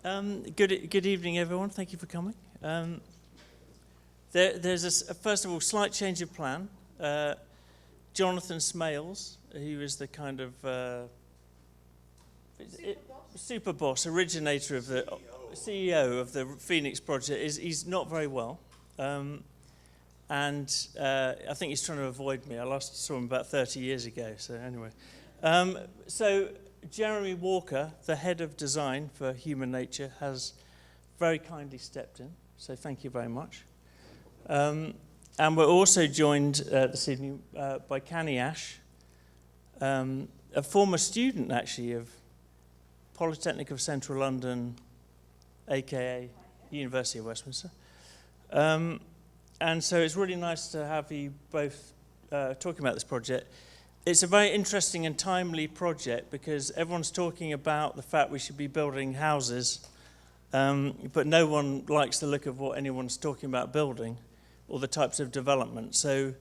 Good evening, everyone. Thank you for coming. There's first of all, slight change of plan. Jonathan Smales, who is the kind of super boss, originator of the CEO of the Pheonix project, he's not very well. And I think he's trying to avoid me. I last saw him about 30 years ago, so anyway. So Jeremy Walker, the head of design for Human Nature, has very kindly stepped in, so thank you very much. And we're also joined this evening by Cany Ash, a former student, actually, of Polytechnic of Central London, a.k.a. University of Westminster. And so it's really nice to have you both talking about this project. It's a very interesting and timely project because everyone's talking about the fact we should be building houses, but no one likes the look of what anyone's talking about building or the types of development. So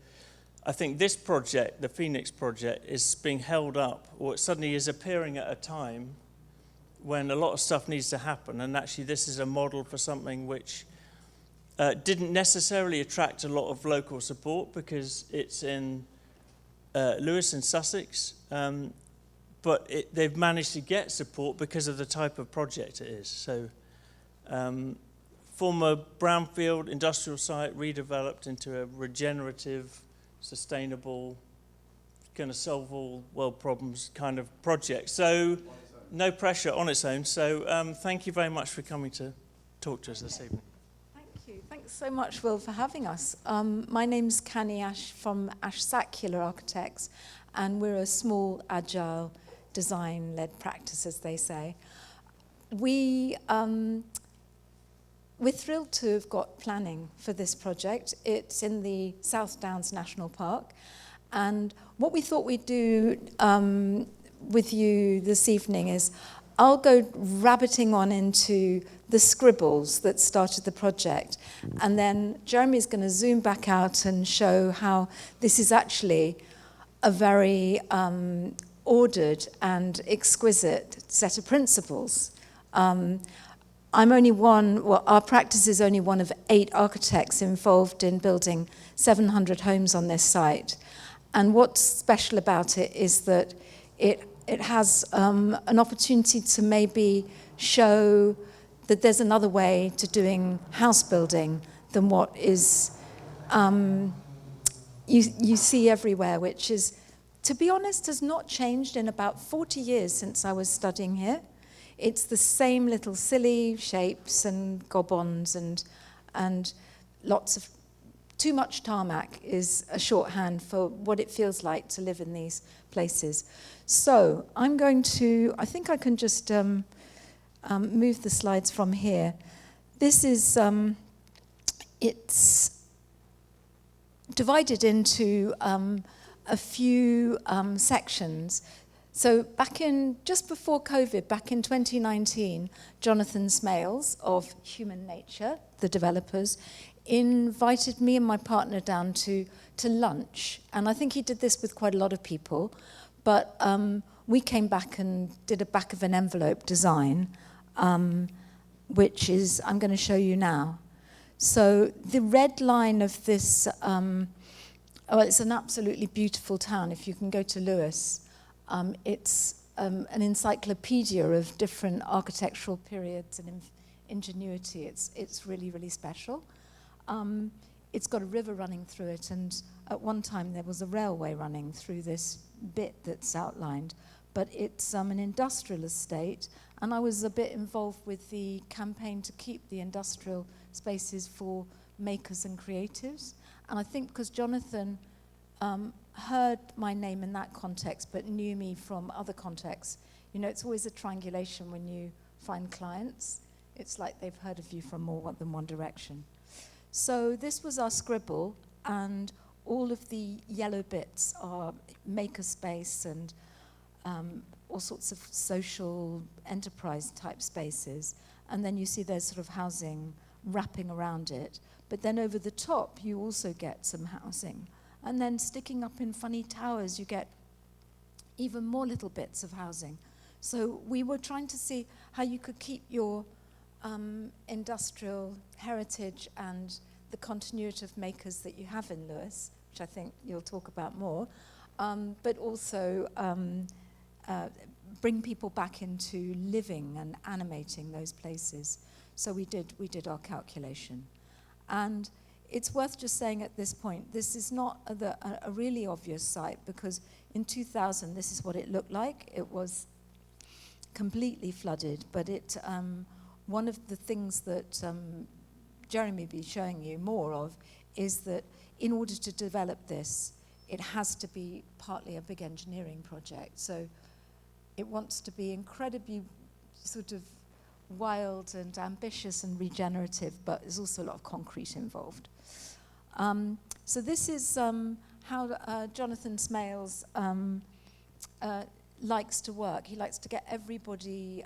I think this project, the Pheonix project, is being held up, or it suddenly is appearing at a time when a lot of stuff needs to happen, and actually this is a model for something which didn't necessarily attract a lot of local support because it's in Lewes in Sussex, but they've managed to get support because of the type of project it is. So former brownfield industrial site redeveloped into a regenerative, sustainable, going to solve all world problems kind of project. So no pressure on its own. So thank you very much for coming to talk to us this evening. Thanks so much, Will, for having us. My name's Cany Ash from Sakula Architects, and we're a small, agile, design-led practice, as they say. We're thrilled to have got planning for this project. It's in the South Downs National Park, and what we thought we'd do with you this evening is I'll go rabbiting on into the scribbles that started the project, and then Jeremy's going to zoom back out and show how this is actually a very ordered and exquisite set of principles. I'm only our practice is only one of 8 architects involved in building 700 homes on this site, and what's special about it is that it has an opportunity to maybe show that there's another way to doing house building than what is you see everywhere, which is, to be honest, has not changed in about 40 years since I was studying here. It's the same little silly shapes and gob-ons and lots of too much tarmac is a shorthand for what it feels like to live in these places. So I'm going to, I think I can just move the slides from here. This is, it's divided into a few sections. So just before COVID, back in 2019, Jonathan Smales of Human Nature, the developers, invited me and my partner down to lunch. And I think he did this with quite a lot of people. But we came back and did a back of an envelope design, which is, I'm going to show you now. So the red line of this, it's an absolutely beautiful town. If you can go to Lewes, it's an encyclopedia of different architectural periods and ingenuity. It's really, really special. It's got a river running through it, and at one time there was a railway running through this bit that's outlined, but it's an industrial estate, and I was a bit involved with the campaign to keep the industrial spaces for makers and creatives. And I think because Jonathan heard my name in that context but knew me from other contexts, it's always a triangulation when you find clients. It's like they've heard of you from more than one direction. So this was our scribble, and all of the yellow bits are makerspace and all sorts of social enterprise type spaces. And then you see there's sort of housing wrapping around it. But then over the top, you also get some housing. And then sticking up in funny towers, you get even more little bits of housing. So we were trying to see how you could keep your industrial heritage and the continuity of makers that you have in Lewes, which I think you'll talk about more, but also bring people back into living and animating those places. So we did our calculation. And it's worth just saying at this point, this is not a really obvious site, because in 2000, this is what it looked like. It was completely flooded, but one of the things that Jeremy will be showing you more of is that in order to develop this, it has to be partly a big engineering project. So it wants to be incredibly sort of wild and ambitious and regenerative, but there's also a lot of concrete involved. So this is how Jonathan Smales likes to work. He likes to get everybody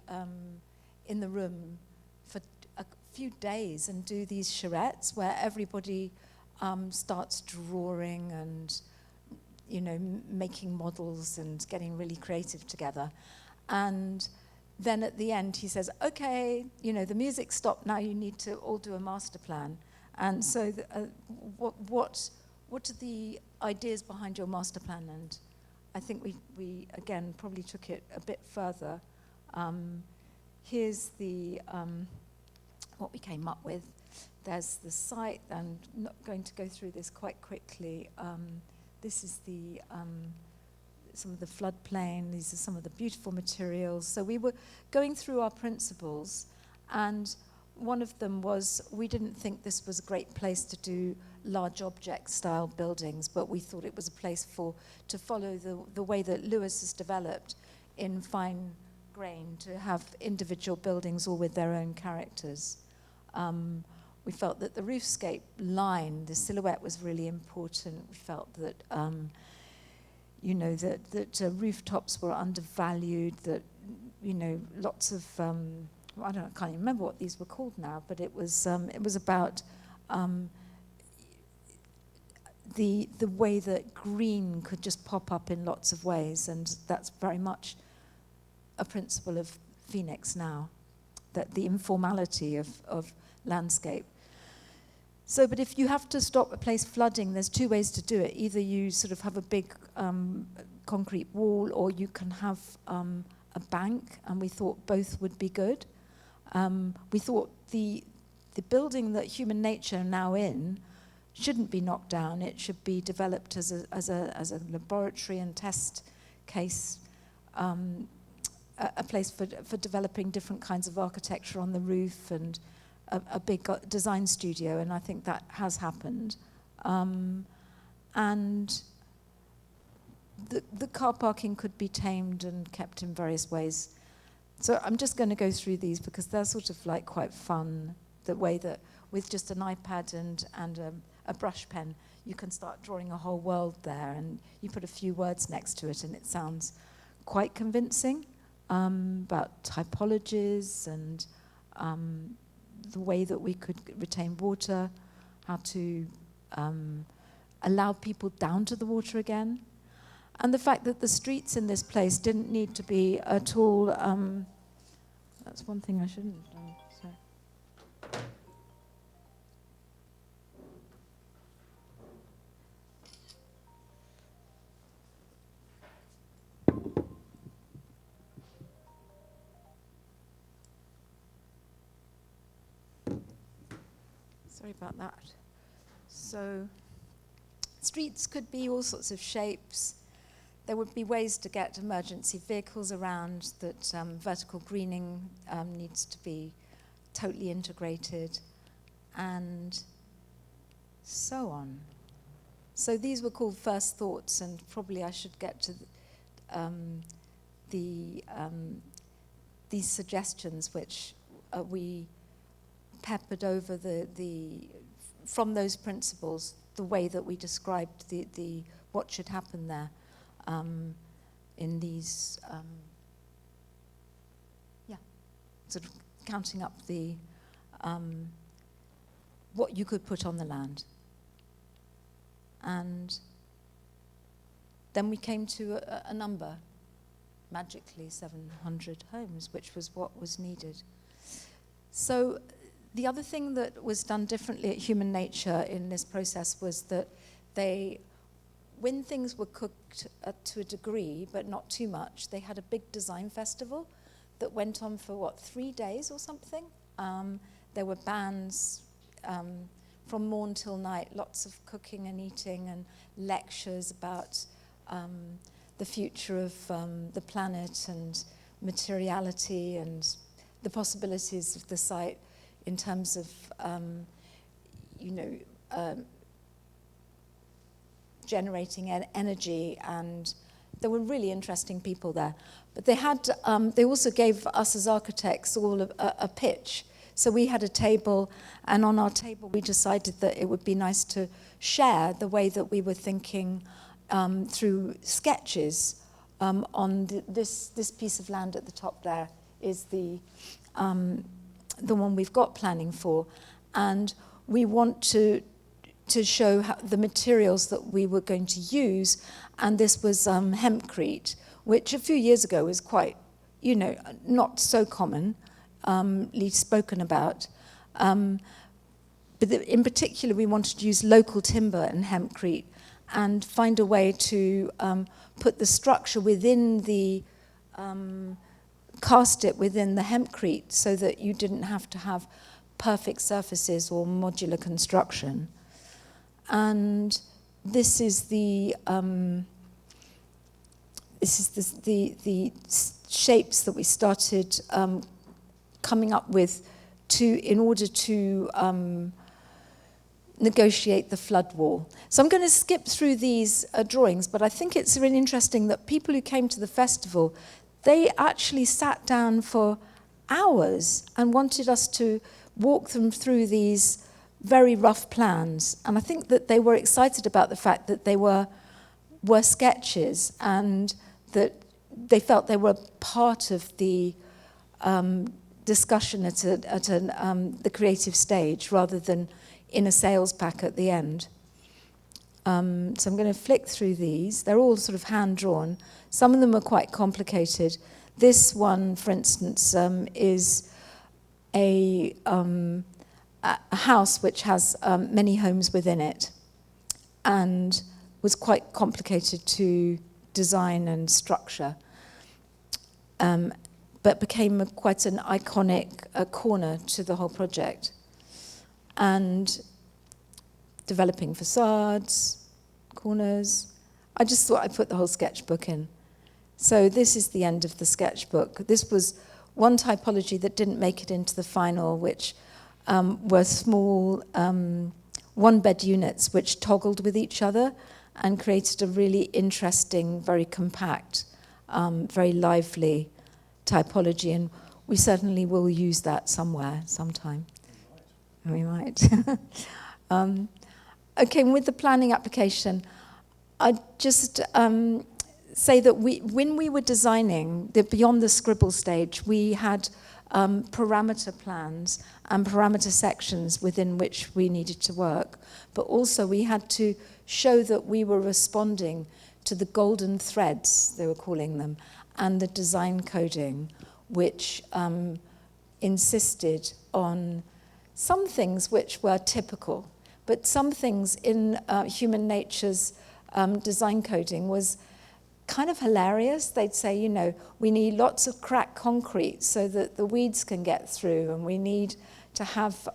in the room for a few days and do these charrettes where everybody starts drawing and, you know, making models and getting really creative together. And then at the end he says, okay, you know, the music stopped, now you need to all do a master plan. And so what are the ideas behind your master plan? And I think we again probably took it a bit further. Here's the what we came up with. There's the site. I'm not going to go through this quite quickly. This is the some of the floodplain. These are some of the beautiful materials. So we were going through our principles, and one of them was we didn't think this was a great place to do large object style buildings, but we thought it was a place to follow the way that Lewes has developed in fine grain, to have individual buildings all with their own characters. We felt that the roofscape line, the silhouette was really important. We felt that you know, that rooftops were undervalued, that, you know, lots of I can't even remember what these were called now, but it was about the way that green could just pop up in lots of ways, and that's very much a principle of Pheonix now, that the informality of landscape. So, but if you have to stop a place flooding, there's two ways to do it. Either you sort of have a big concrete wall, or you can have a bank, and we thought both would be good. We thought the building that human nature are now in shouldn't be knocked down. It should be developed as a laboratory and test case, a place for developing different kinds of architecture on the roof, and a big design studio, and I think that has happened. And the car parking could be tamed and kept in various ways. So I'm just going to go through these because they're sort of like quite fun, the way that with just an iPad and a brush pen, you can start drawing a whole world there, and you put a few words next to it and it sounds quite convincing, about typologies and the way that we could retain water, how to allow people down to the water again, and the fact that the streets in this place didn't need to be at all. That's one thing I shouldn't have done. So. Sorry about that. So streets could be all sorts of shapes. There would be ways to get emergency vehicles around, that vertical greening needs to be totally integrated, and so on. So these were called first thoughts, and probably I should get to these suggestions, which we peppered over from those principles, the way that we described the what should happen there, in these sort of counting up the what you could put on the land. And then we came to a number, magically 700 homes, which was what was needed. So the other thing that was done differently at Human Nature in this process was that when things were cooked to a degree, but not too much, they had a big design festival that went on for, 3 days or something? There were bands from morn till night, lots of cooking and eating and lectures about the future of the planet and materiality and the possibilities of the site in terms of, generating energy, and there were really interesting people there. But they also gave us as architects all a pitch. So we had a table, and on our table we decided that it would be nice to share the way that we were thinking through sketches on this piece of land at the top there is the one we've got planning for. And we want to show the materials that we were going to use, and this was hempcrete, which a few years ago was quite, not so commonly spoken about. But in particular, we wanted to use local timber and hempcrete and find a way to put the structure within the, cast it within the hempcrete so that you didn't have to have perfect surfaces or modular construction. And this is the shapes that we started coming up with in order to negotiate the flood wall. So I'm going to skip through these drawings, but I think it's really interesting that people who came to the festival, they actually sat down for hours and wanted us to walk them through these very rough plans. And I think that they were excited about the fact that they were sketches and that they felt they were part of the discussion at the creative stage rather than in a sales pack at the end. So I'm going to flick through these. They're all sort of hand-drawn. Some of them are quite complicated. This one, for instance, is a house which has many homes within it and was quite complicated to design and structure, but became quite an iconic corner to the whole project. And developing facades, corners. I just thought I'd put the whole sketchbook in. So this is the end of the sketchbook. This was one typology that didn't make it into the final, which were small one-bed units which toggled with each other and created a really interesting, very compact, very lively typology. And we certainly will use that somewhere, sometime. We might. Okay, with the planning application, I'd just say that when we were designing, beyond the scribble stage, we had parameter plans and parameter sections within which we needed to work. But also we had to show that we were responding to the golden threads, they were calling them, and the design coding, which insisted on some things which were typical, but some things in Human Nature's design coding was kind of hilarious. They'd say, we need lots of cracked concrete so that the weeds can get through, and we need to have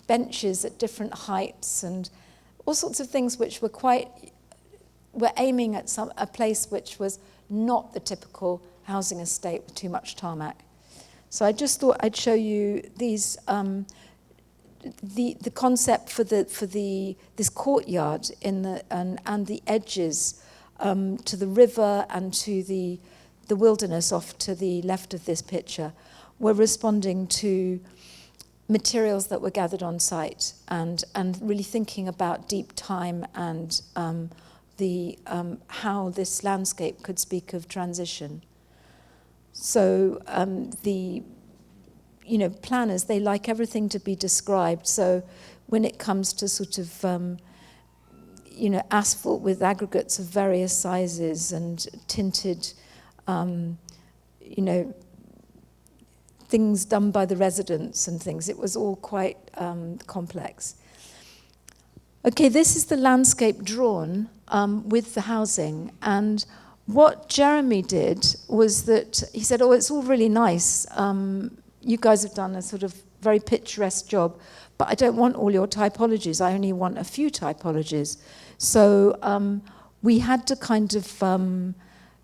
benches at different heights and all sorts of things which were aiming at a place which was not the typical housing estate with too much tarmac. So I just thought I'd show you these, the concept for this courtyard and the edges to the river and to the wilderness off to the left of this picture. We're responding to materials that were gathered on site and really thinking about deep time and how this landscape could speak of transition. So planners, they like everything to be described. So when it comes to sort of, asphalt with aggregates of various sizes and tinted, things done by the residents and things. It was all quite complex. Okay, this is the landscape drawn with the housing. And what Jeremy did was that he said, oh, it's all really nice. You guys have done a sort of very picturesque job, but I don't want all your typologies. I only want a few typologies. So we had to kind of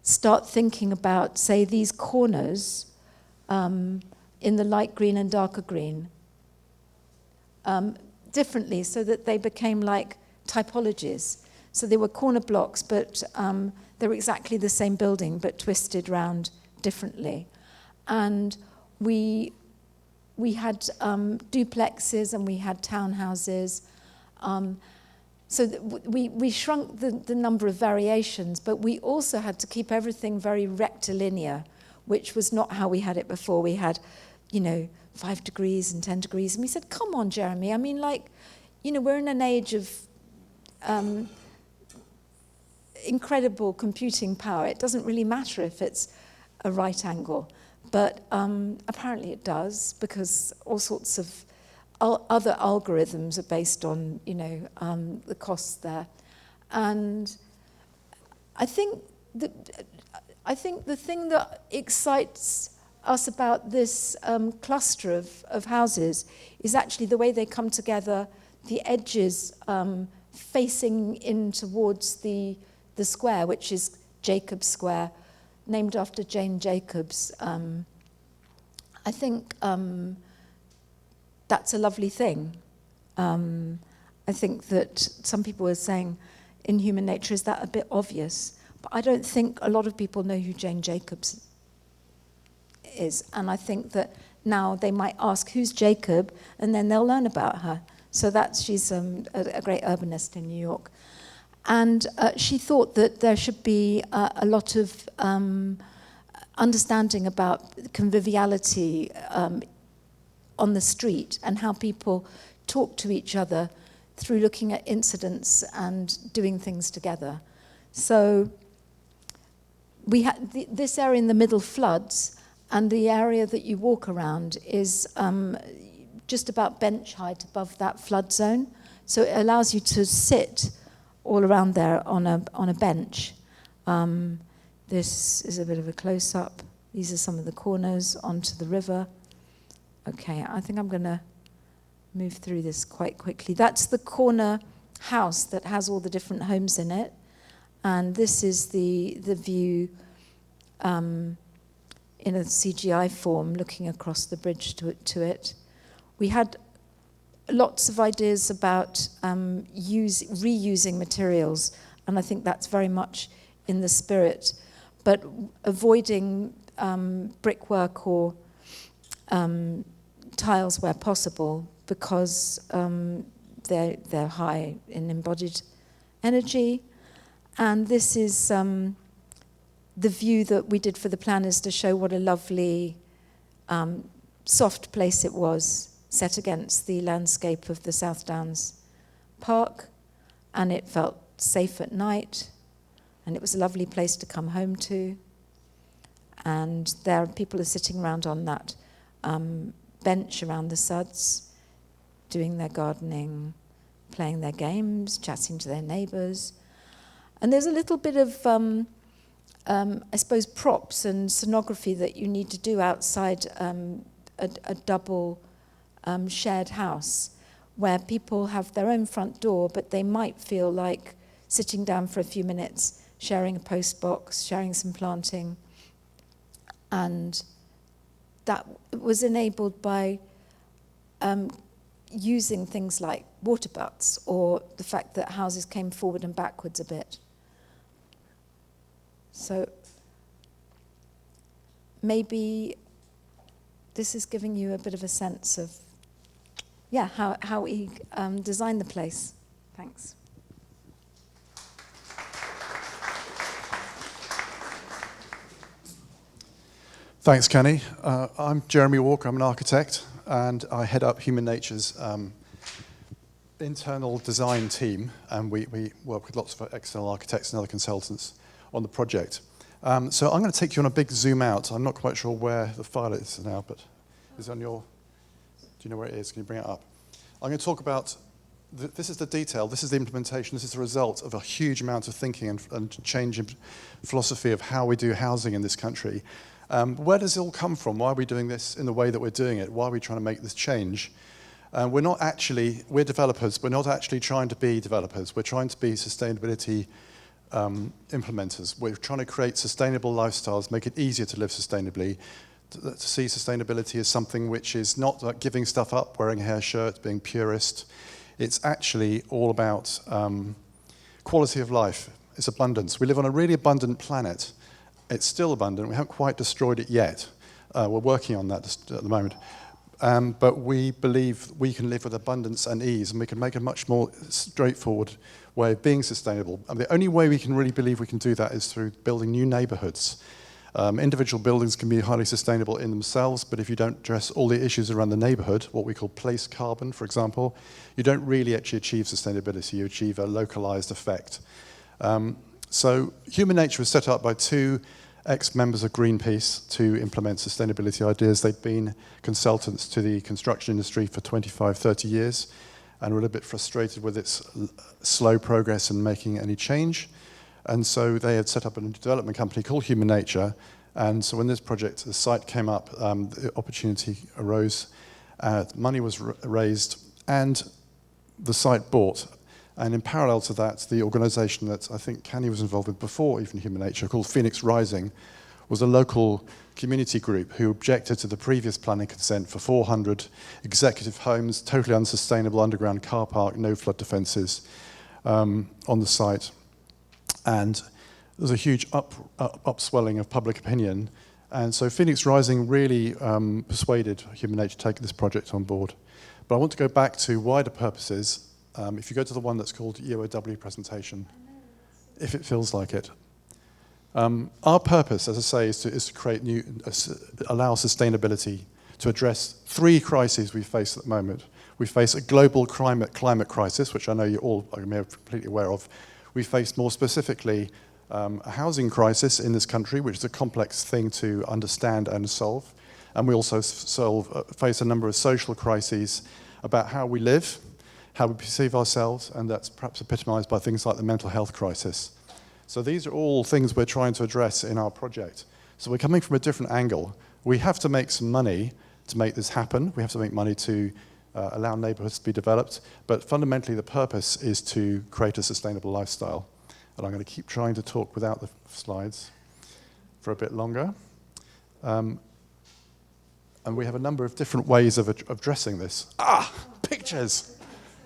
start thinking about, say, these corners in the light green and darker green differently, so that they became like typologies. So they were corner blocks, but they were exactly the same building, but twisted round differently. And we had duplexes and we had townhouses. So we shrunk the number of variations, but we also had to keep everything very rectilinear, which was not how we had it before. We had, 5 degrees and 10 degrees. And we said, come on, Jeremy. I mean, we're in an age of incredible computing power. It doesn't really matter if it's a right angle. But apparently it does, because all sorts of other algorithms are based on, the costs there. And I think the thing that excites us about this cluster of houses is actually the way they come together, the edges facing in towards the square, which is Jacobs Square, named after Jane Jacobs. I think that's a lovely thing. I think that some people were saying in human nature, is that a bit obvious? But I don't think a lot of people know who Jane Jacobs is. And I think that now they might ask, who's Jacob? And then they'll learn about her. So she's a great urbanist in New York. And she thought that there should be a lot of understanding about conviviality on the street and how people talk to each other through looking at incidents and doing things together. So we had this area in the middle floods, and the area that you walk around is just about bench height above that flood zone. So it allows you to sit all around there on a bench. This is a bit of a close-up. These are some of the corners onto the river. Okay, I think I'm going to move through this quite quickly. That's the corner house that has all the different homes in it. And this is the view in a CGI form looking across the bridge to it. We had lots of ideas about reusing materials, and I think that's very much in the spirit, but avoiding brickwork or tiles where possible, because they're high in embodied energy. And this is the view that we did for the planners to show what a lovely soft place it was, set against the landscape of the South Downs Park, and it felt safe at night, and it was a lovely place to come home to. And there people are sitting around on that bench around the suds, doing their gardening, playing their games, chatting to their neighbours. And there's a little bit of, I suppose, props and scenography that you need to do outside a double shared house, where people have their own front door, but they might feel like sitting down for a few minutes, sharing a post box, sharing some planting. And that was enabled by using things like water butts, or the fact that houses came forward and backwards a bit. So maybe this is giving you a bit of a sense of, how we designed the place. Thanks. Thanks, Cany. I'm Jeremy Walker. I'm an architect, and I head up Human Nature's internal design team, and we work with lots of external architects and other consultants on the project. So I'm going to take you on a big zoom out. I'm not quite sure where the file is now, but Is it on your, do you know where it is? Can you bring it up? I'm going to talk about, this is the detail, this is the implementation, this is the result of a huge amount of thinking and change in philosophy of how we do housing in this country. Where does it all come from? Why are we doing this in the way that we're doing it? Why are we trying to make this change? We're developers, we're not actually trying to be developers, we're trying to be sustainability implementers. We're trying to create sustainable lifestyles, make it easier to live sustainably, to see sustainability as something which is not like giving stuff up, wearing a hair shirt, being purist. It's actually all about quality of life. It's abundance. We live on a really abundant planet. It's still abundant. We haven't quite destroyed it yet. We're working on that at the moment. But we believe we can live with abundance and ease, and we can make a much more straightforward way of being sustainable. And the only way we can really believe we can do that is through building new neighborhoods. Individual buildings can be highly sustainable in themselves, but if you don't address all the issues around the neighborhood, what we call place carbon, for example, you don't really actually achieve sustainability. You achieve a localized effect. So human nature was set up by two ex-members of Greenpeace to implement sustainability ideas. They'd been consultants to the construction industry for 25, 30 years and were a little bit frustrated with its slow progress in making any change. And so they had set up a development company called Human Nature. And so when this project, the site came up, the opportunity arose, money was raised, and the site bought. And in parallel to that, the organisation that I think Cany was involved with before even Human Nature, called Pheonix Rising, was a local community group who objected to the previous planning consent for 400 executive homes, totally unsustainable underground car park, no flood defences on the site. And there was a huge upswelling of public opinion. And so Pheonix Rising really persuaded Human Nature to take this project on board. But I want to go back to wider purposes. If you go to the one that's called UOW presentation, if it feels like it. Our purpose, as I say, is to create allow sustainability to address three crises we face at the moment. We face a global climate crisis, which I know you all are completely aware of. We face more specifically a housing crisis in this country, which is a complex thing to understand and solve. And we also face a number of social crises about how we live, how we perceive ourselves, and that's perhaps epitomised by things like the mental health crisis. So these are all things we're trying to address in our project. So we're coming from a different angle. We have to make some money to make this happen. We have to make money to allow neighbourhoods to be developed, but fundamentally the purpose is to create a sustainable lifestyle. And I'm going to keep trying to talk without the slides for a bit longer. And we have a number of different ways of addressing this. Pictures!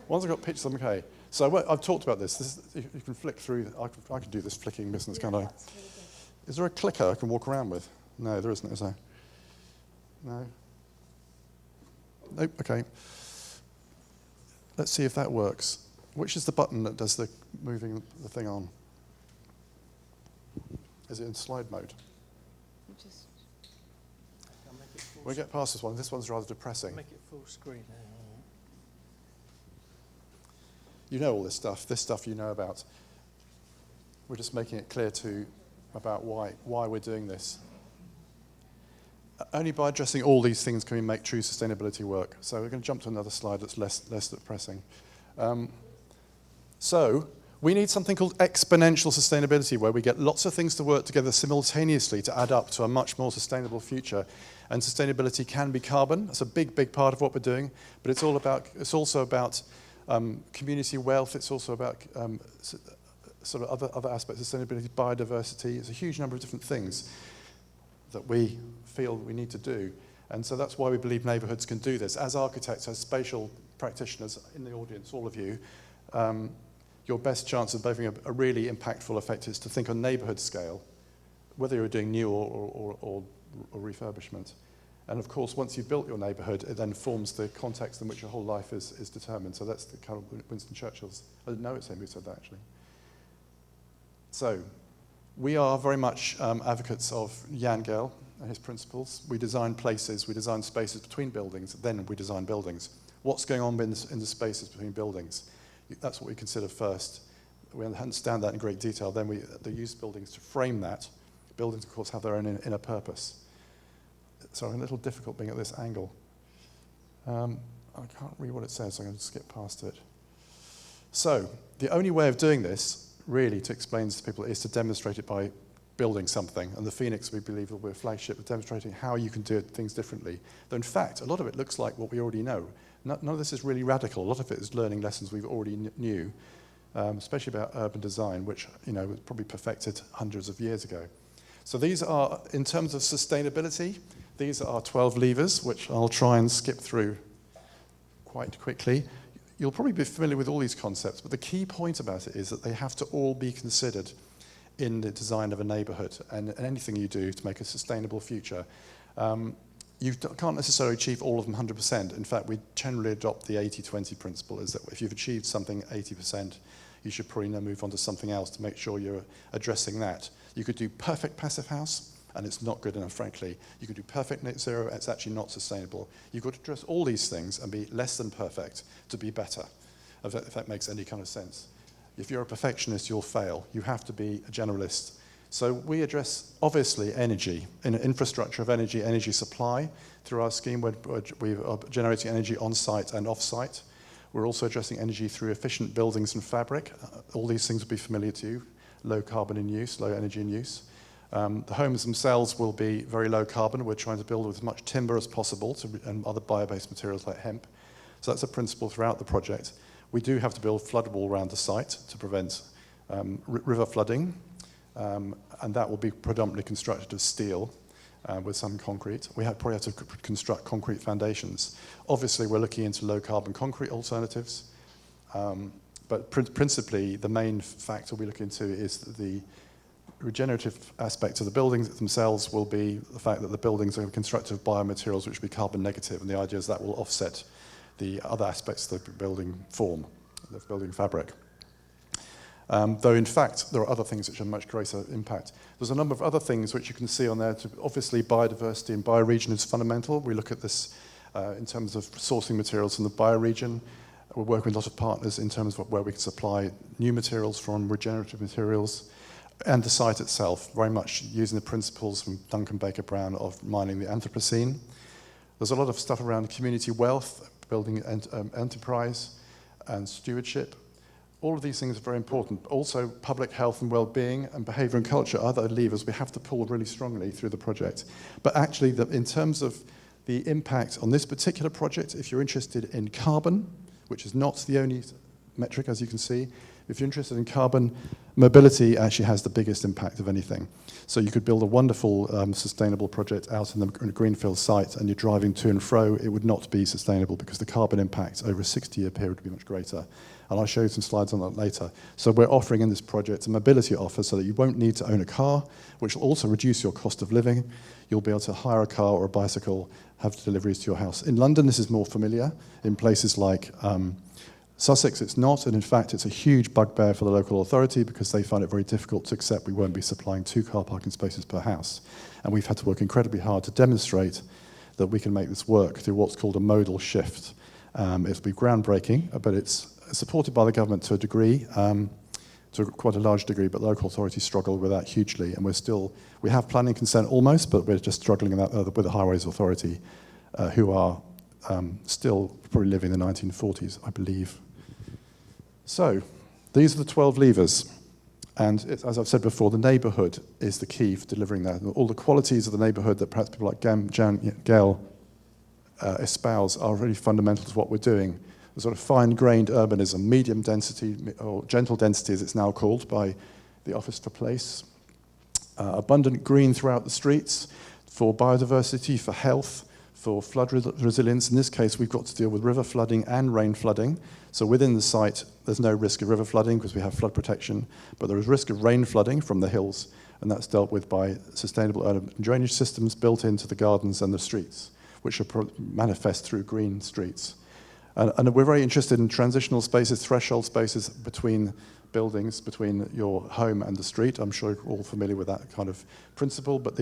Once I've got pictures, I'm okay. So I've talked about this. You can flick through. I can do this flicking business, can't I? Is there a clicker I can walk around with? No, there isn't, is there? No? Nope, okay. Let's see if that works. Which is the button that does the moving the thing on? Is it in slide mode? We'll get past this one. This one's rather depressing. Make it full screen. You know all this stuff you know about. We're just making it clear about why we're doing this. Only by addressing all these things can we make true sustainability work. So we're going to jump to another slide that's less depressing. So we need something called exponential sustainability, where we get lots of things to work together simultaneously to add up to a much more sustainable future. And sustainability can be carbon. That's a big part of what we're doing. But it's also about community wealth. It's also about sort of other aspects of sustainability, biodiversity. It's a huge number of different things that we feel we need to do. And so that's why we believe neighbourhoods can do this. As architects, as spatial practitioners in the audience, all of you, your best chance of having a really impactful effect is to think on neighbourhood scale, whether you're doing new or refurbishment. And of course, once you've built your neighbourhood, it then forms the context in which your whole life is determined. So that's the kind of Winston Churchill's. I didn't know it's him who said that, actually. So we are very much advocates of Jan Gehl and his principles. We design places, we design spaces between buildings, then we design buildings. What's going on in the spaces between buildings? That's what we consider first. We understand that in great detail. Then they use buildings to frame that. Buildings, of course, have their own inner purpose. sorry, a little difficult being at this angle. I can't read what it says, so I'm going to skip past it. So the only way of doing this, really, to explain this to people, is to demonstrate it by building something. And the Pheonix, we believe, will be a flagship of demonstrating how you can do things differently. Though, in fact, a lot of it looks like what we already know. None of this is really radical. A lot of it is learning lessons we've already knew, especially about urban design, which was probably perfected hundreds of years ago. So these are, in terms of sustainability, these are 12 levers, which I'll try and skip through quite quickly. You'll probably be familiar with all these concepts, but the key point about it is that they have to all be considered in the design of a neighbourhood and anything you do to make a sustainable future. You can't necessarily achieve all of them 100%. In fact, we generally adopt the 80-20 principle, is that if you've achieved something 80%, you should probably now move on to something else to make sure you're addressing that. You could do perfect passive house, and it's not good enough, frankly. You could do perfect net zero, it's actually not sustainable. You've got to address all these things and be less than perfect to be better, if that makes any kind of sense. If you're a perfectionist, you'll fail. You have to be a generalist. So we address, obviously, energy, in an infrastructure of energy, energy supply. Through our scheme, we are generating energy on-site and off-site. We're also addressing energy through efficient buildings and fabric. All these things will be familiar to you. Low carbon in use, low energy in use. The homes themselves will be very low carbon. We're trying to build with as much timber as possible and other bio-based materials like hemp. So that's a principle throughout the project. We do have to build flood wall around the site to prevent river flooding, and that will be predominantly constructed of steel with some concrete. We probably have to construct concrete foundations. Obviously, we're looking into low carbon concrete alternatives, but principally the main factor we look into is the regenerative aspects of the buildings themselves will be the fact that the buildings are constructed of biomaterials which will be carbon negative, and the idea is that will offset the other aspects of the building form, the building fabric. Though in fact there are other things which are much greater impact. There's a number of other things which you can see on there. Obviously biodiversity and bioregion is fundamental. We look at this in terms of sourcing materials from the bioregion. We're working with a lot of partners in terms of where we can supply new materials from regenerative materials. And the site itself, very much using the principles from Duncan Baker Brown of mining the Anthropocene. There's a lot of stuff around community wealth, building enterprise and stewardship. All of these things are very important. Also, public health and well-being and behaviour and culture are other levers we have to pull really strongly through the project. But actually, in terms of the impact on this particular project, if you're interested in carbon, which is not the only metric, as you can see, if you're interested in carbon, mobility actually has the biggest impact of anything. So you could build a wonderful sustainable project out in a greenfield site and you're driving to and fro, it would not be sustainable because the carbon impact over a 60-year period would be much greater. And I'll show you some slides on that later. So we're offering in this project a mobility offer so that you won't need to own a car, which will also reduce your cost of living. You'll be able to hire a car or a bicycle, have deliveries to your house. In London, this is more familiar. In places like Sussex, it's not, and in fact, it's a huge bugbear for the local authority because they find it very difficult to accept we won't be supplying 2 car parking spaces per house. And we've had to work incredibly hard to demonstrate that we can make this work through what's called a modal shift. It'll be groundbreaking, but it's supported by the government to a degree, to quite a large degree, but local authorities struggle with that hugely, and we have planning consent almost, but we're just struggling in that, with the Highways Authority, who are still probably living in the 1940s, I believe. So, these are the 12 levers. And as I've said before, the neighbourhood is the key for delivering that. And all the qualities of the neighbourhood that perhaps people like Gail espouse are really fundamental to what we're doing. The sort of fine-grained urbanism, medium density, or gentle density as it's now called by the Office for Place. Abundant green throughout the streets for biodiversity, for health, for flood resilience. In this case, we've got to deal with river flooding and rain flooding. So within the site, there's no risk of river flooding because we have flood protection, but there is risk of rain flooding from the hills, and that's dealt with by sustainable urban drainage systems built into the gardens and the streets, which are manifest through green streets. And we're very interested in transitional spaces, threshold spaces between buildings, between your home and the street. I'm sure you're all familiar with that kind of principle, but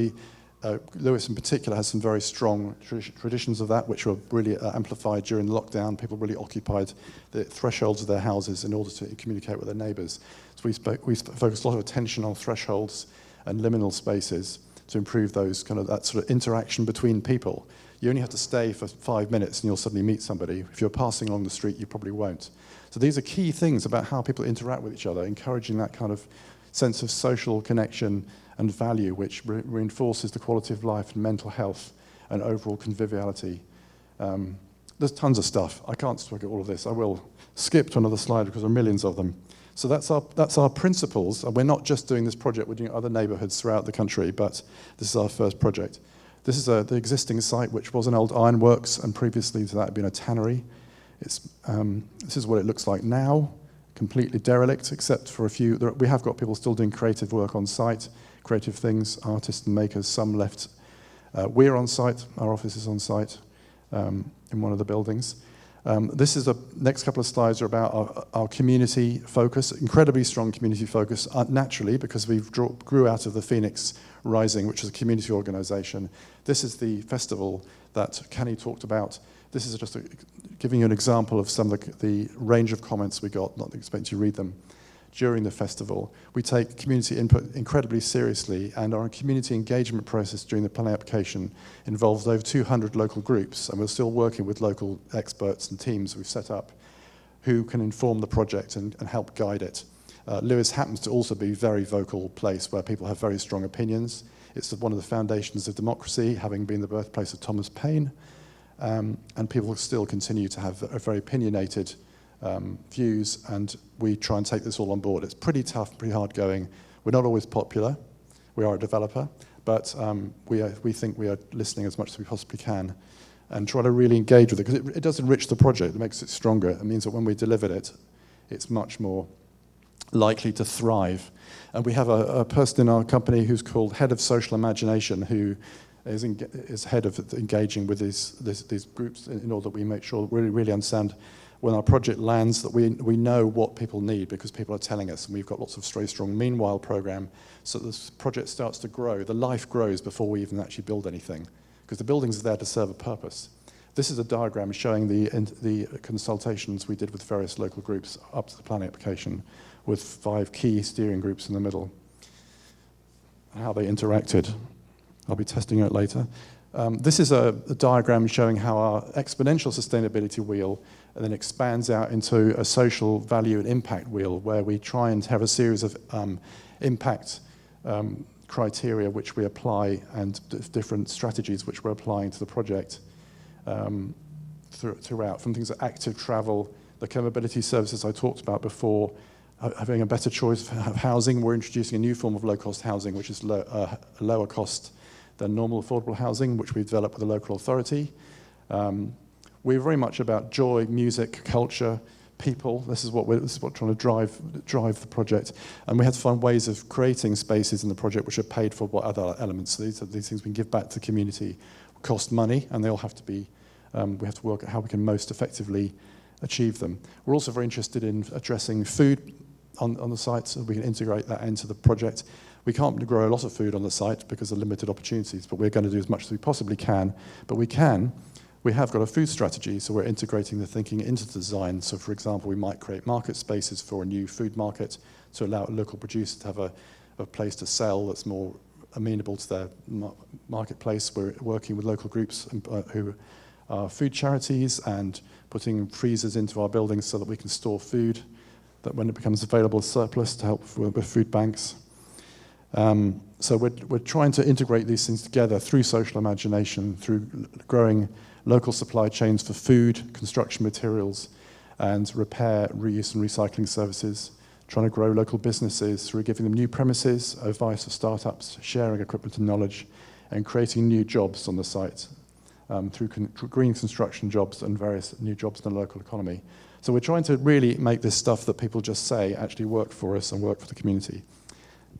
Lewes in particular has some very strong traditions of that, which were really amplified during the lockdown. People really occupied the thresholds of their houses in order to communicate with their neighbours. So we focused a lot of attention on thresholds and liminal spaces to improve those that sort of interaction between people. You only have to stay for 5 minutes and you'll suddenly meet somebody. If you're passing along the street, you probably won't. So these are key things about how people interact with each other, encouraging that kind of sense of social connection and value, which reinforces the quality of life and mental health and overall conviviality. There's tons of stuff. I can't talk at all of this. I will skip to another slide because there are millions of them. So that's our principles. And we're not just doing this project, we're doing other neighbourhoods throughout the country, but this is our first project. This is the existing site, which was an old ironworks, and previously to that had been a tannery. This is what it looks like now, completely derelict, except for a few. We have got people still doing creative work on site, creative things, artists and makers, some left. We're on site, our office is on site in one of the buildings. This is the next couple of slides are about our community focus, incredibly strong community focus, naturally, because we grew out of the Pheonix Rising, which is a community organisation. This is the festival that Cany talked about. This is just giving you an example of some of the range of comments we got, not expecting you to read them, during the festival. We take community input incredibly seriously, and our community engagement process during the planning application involves over 200 local groups, and we're still working with local experts and teams we've set up who can inform the project and help guide it. Lewes happens to also be a very vocal place where people have very strong opinions. It's one of the foundations of democracy, having been the birthplace of Thomas Paine, and people still continue to have a very opinionated views, and we try and take this all on board. It's pretty tough, pretty hard going. We're not always popular. We are a developer, but we think we are listening as much as we possibly can and try to really engage with it, because it does enrich the project. It makes it stronger. It means that when we deliver it, it's much more likely to thrive. And we have a person in our company who's called Head of Social Imagination, who is head of engaging with these groups in order that we make sure that we really understand when our project lands, that we know what people need, because people are telling us, and we've got lots of very strong meanwhile program, so this project starts to grow. The life grows before we even actually build anything, because the buildings are there to serve a purpose. This is a diagram showing the consultations we did with various local groups up to the planning application, with 5 key steering groups in the middle, and how they interacted. I'll be testing it later. This is a diagram showing how our exponential sustainability wheel and then expands out into a social value and impact wheel, where we try and have a series of impact criteria which we apply, and different strategies which we're applying to the project throughout, from things like active travel, the co-mobility services I talked about before, having a better choice of housing. We're introducing a new form of low-cost housing, which is lower cost than normal affordable housing, which we've developed with the local authority. We're very much about joy, music, culture, people. This is what we're trying to drive the project. And we had to find ways of creating spaces in the project which are paid for by other elements. So these things we can give back to the community, cost money, and they all have to be, we have to work out how we can most effectively achieve them. We're also very interested in addressing food on the site, so we can integrate that into the project. We can't grow a lot of food on the site because of limited opportunities, but we're going to do as much as we possibly can. But we have got a food strategy, so we're integrating the thinking into the design. So for example, we might create market spaces for a new food market to allow a local producer to have a place to sell that's more amenable to their marketplace. We're working with local groups who are food charities, and putting freezers into our buildings so that we can store food, that when it becomes available surplus, to help with food banks. So we're trying to integrate these things together through social imagination, through growing local supply chains for food, construction materials, and repair, reuse and recycling services, trying to grow local businesses through giving them new premises, advice for startups, sharing equipment and knowledge, and creating new jobs on the site through green construction jobs and various new jobs in the local economy. So we're trying to really make this stuff that people just say actually work for us and work for the community.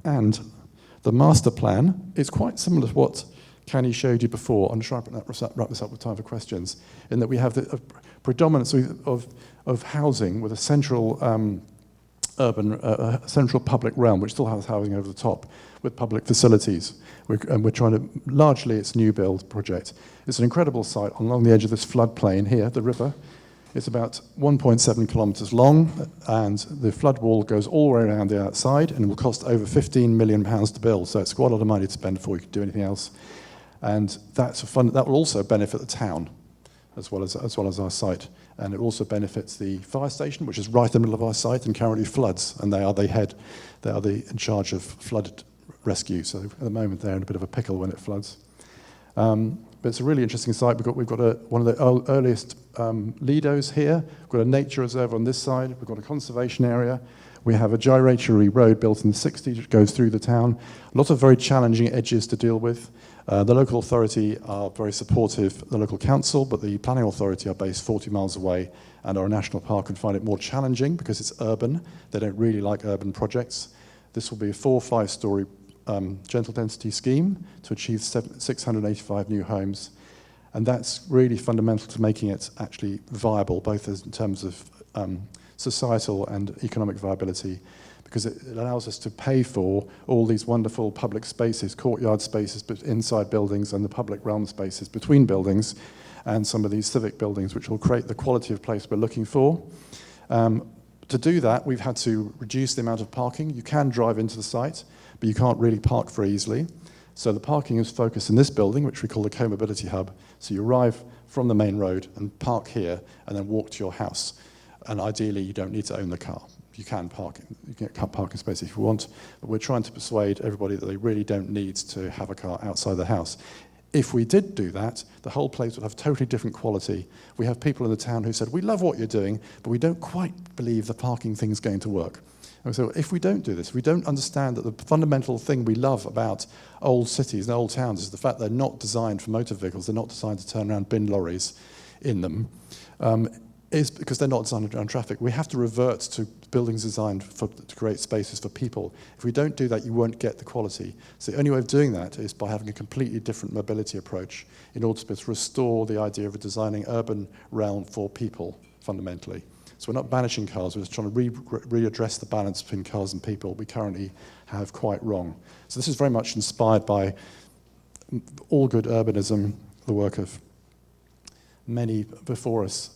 And the master plan is quite similar to what Cany showed you before. I'm trying to wrap this up with time for questions, in that we have the predominance of housing with a central central public realm, which still has housing over the top, with public facilities. We're trying to, largely it's new build project. It's an incredible site along the edge of this floodplain here, the river. It's about 1.7 kilometres long, and the flood wall goes all the way around the outside, and it will cost over £15 million to build. So it's quite a lot of money to spend before you can do anything else. And that will also benefit the town, as well as our site. And it also benefits the fire station, which is right in the middle of our site and currently floods, and they are in charge of flood rescue. So at the moment they're in a bit of a pickle when it floods. But it's a really interesting site. We've got one of the earliest Lidos here. We've got a nature reserve on this side. We've got a conservation area. We have a gyratory road built in the 60s which goes through the town. A lot of very challenging edges to deal with. The local authority are very supportive, the local council, but the planning authority are based 40 miles away and are a national park and find it more challenging because it's urban. They don't really like urban projects. This will be a 4 or 5 story gentle density scheme to achieve 685 new homes. And that's really fundamental to making it actually viable, both in terms of societal and economic viability, because it allows us to pay for all these wonderful public spaces, courtyard spaces inside buildings and the public realm spaces between buildings and some of these civic buildings, which will create the quality of place we're looking for. To do that, we've had to reduce the amount of parking. You can drive into the site, but you can't really park very easily. So the parking is focused in this building, which we call the co-mobility hub. So you arrive from the main road and park here and then walk to your house. And ideally, you don't need to own the car. You can park, you can get parking space if you want, but we're trying to persuade everybody that they really don't need to have a car outside the house. If we did do that, the whole place would have totally different quality. We have people in the town who said, we love what you're doing, but we don't quite believe the parking thing's going to work. And so if we don't do this, we don't understand that the fundamental thing we love about old cities and old towns is the fact they're not designed for motor vehicles, they're not designed to turn around bin lorries in them, is because they're not designed around traffic. We have to revert to buildings designed to create spaces for people. If we don't do that, you won't get the quality. So the only way of doing that is by having a completely different mobility approach in order to be able to restore the idea of a designing urban realm for people, fundamentally. So we're not banishing cars, we're just trying to readdress the balance between cars and people we currently have quite wrong. So this is very much inspired by all good urbanism, the work of many before us.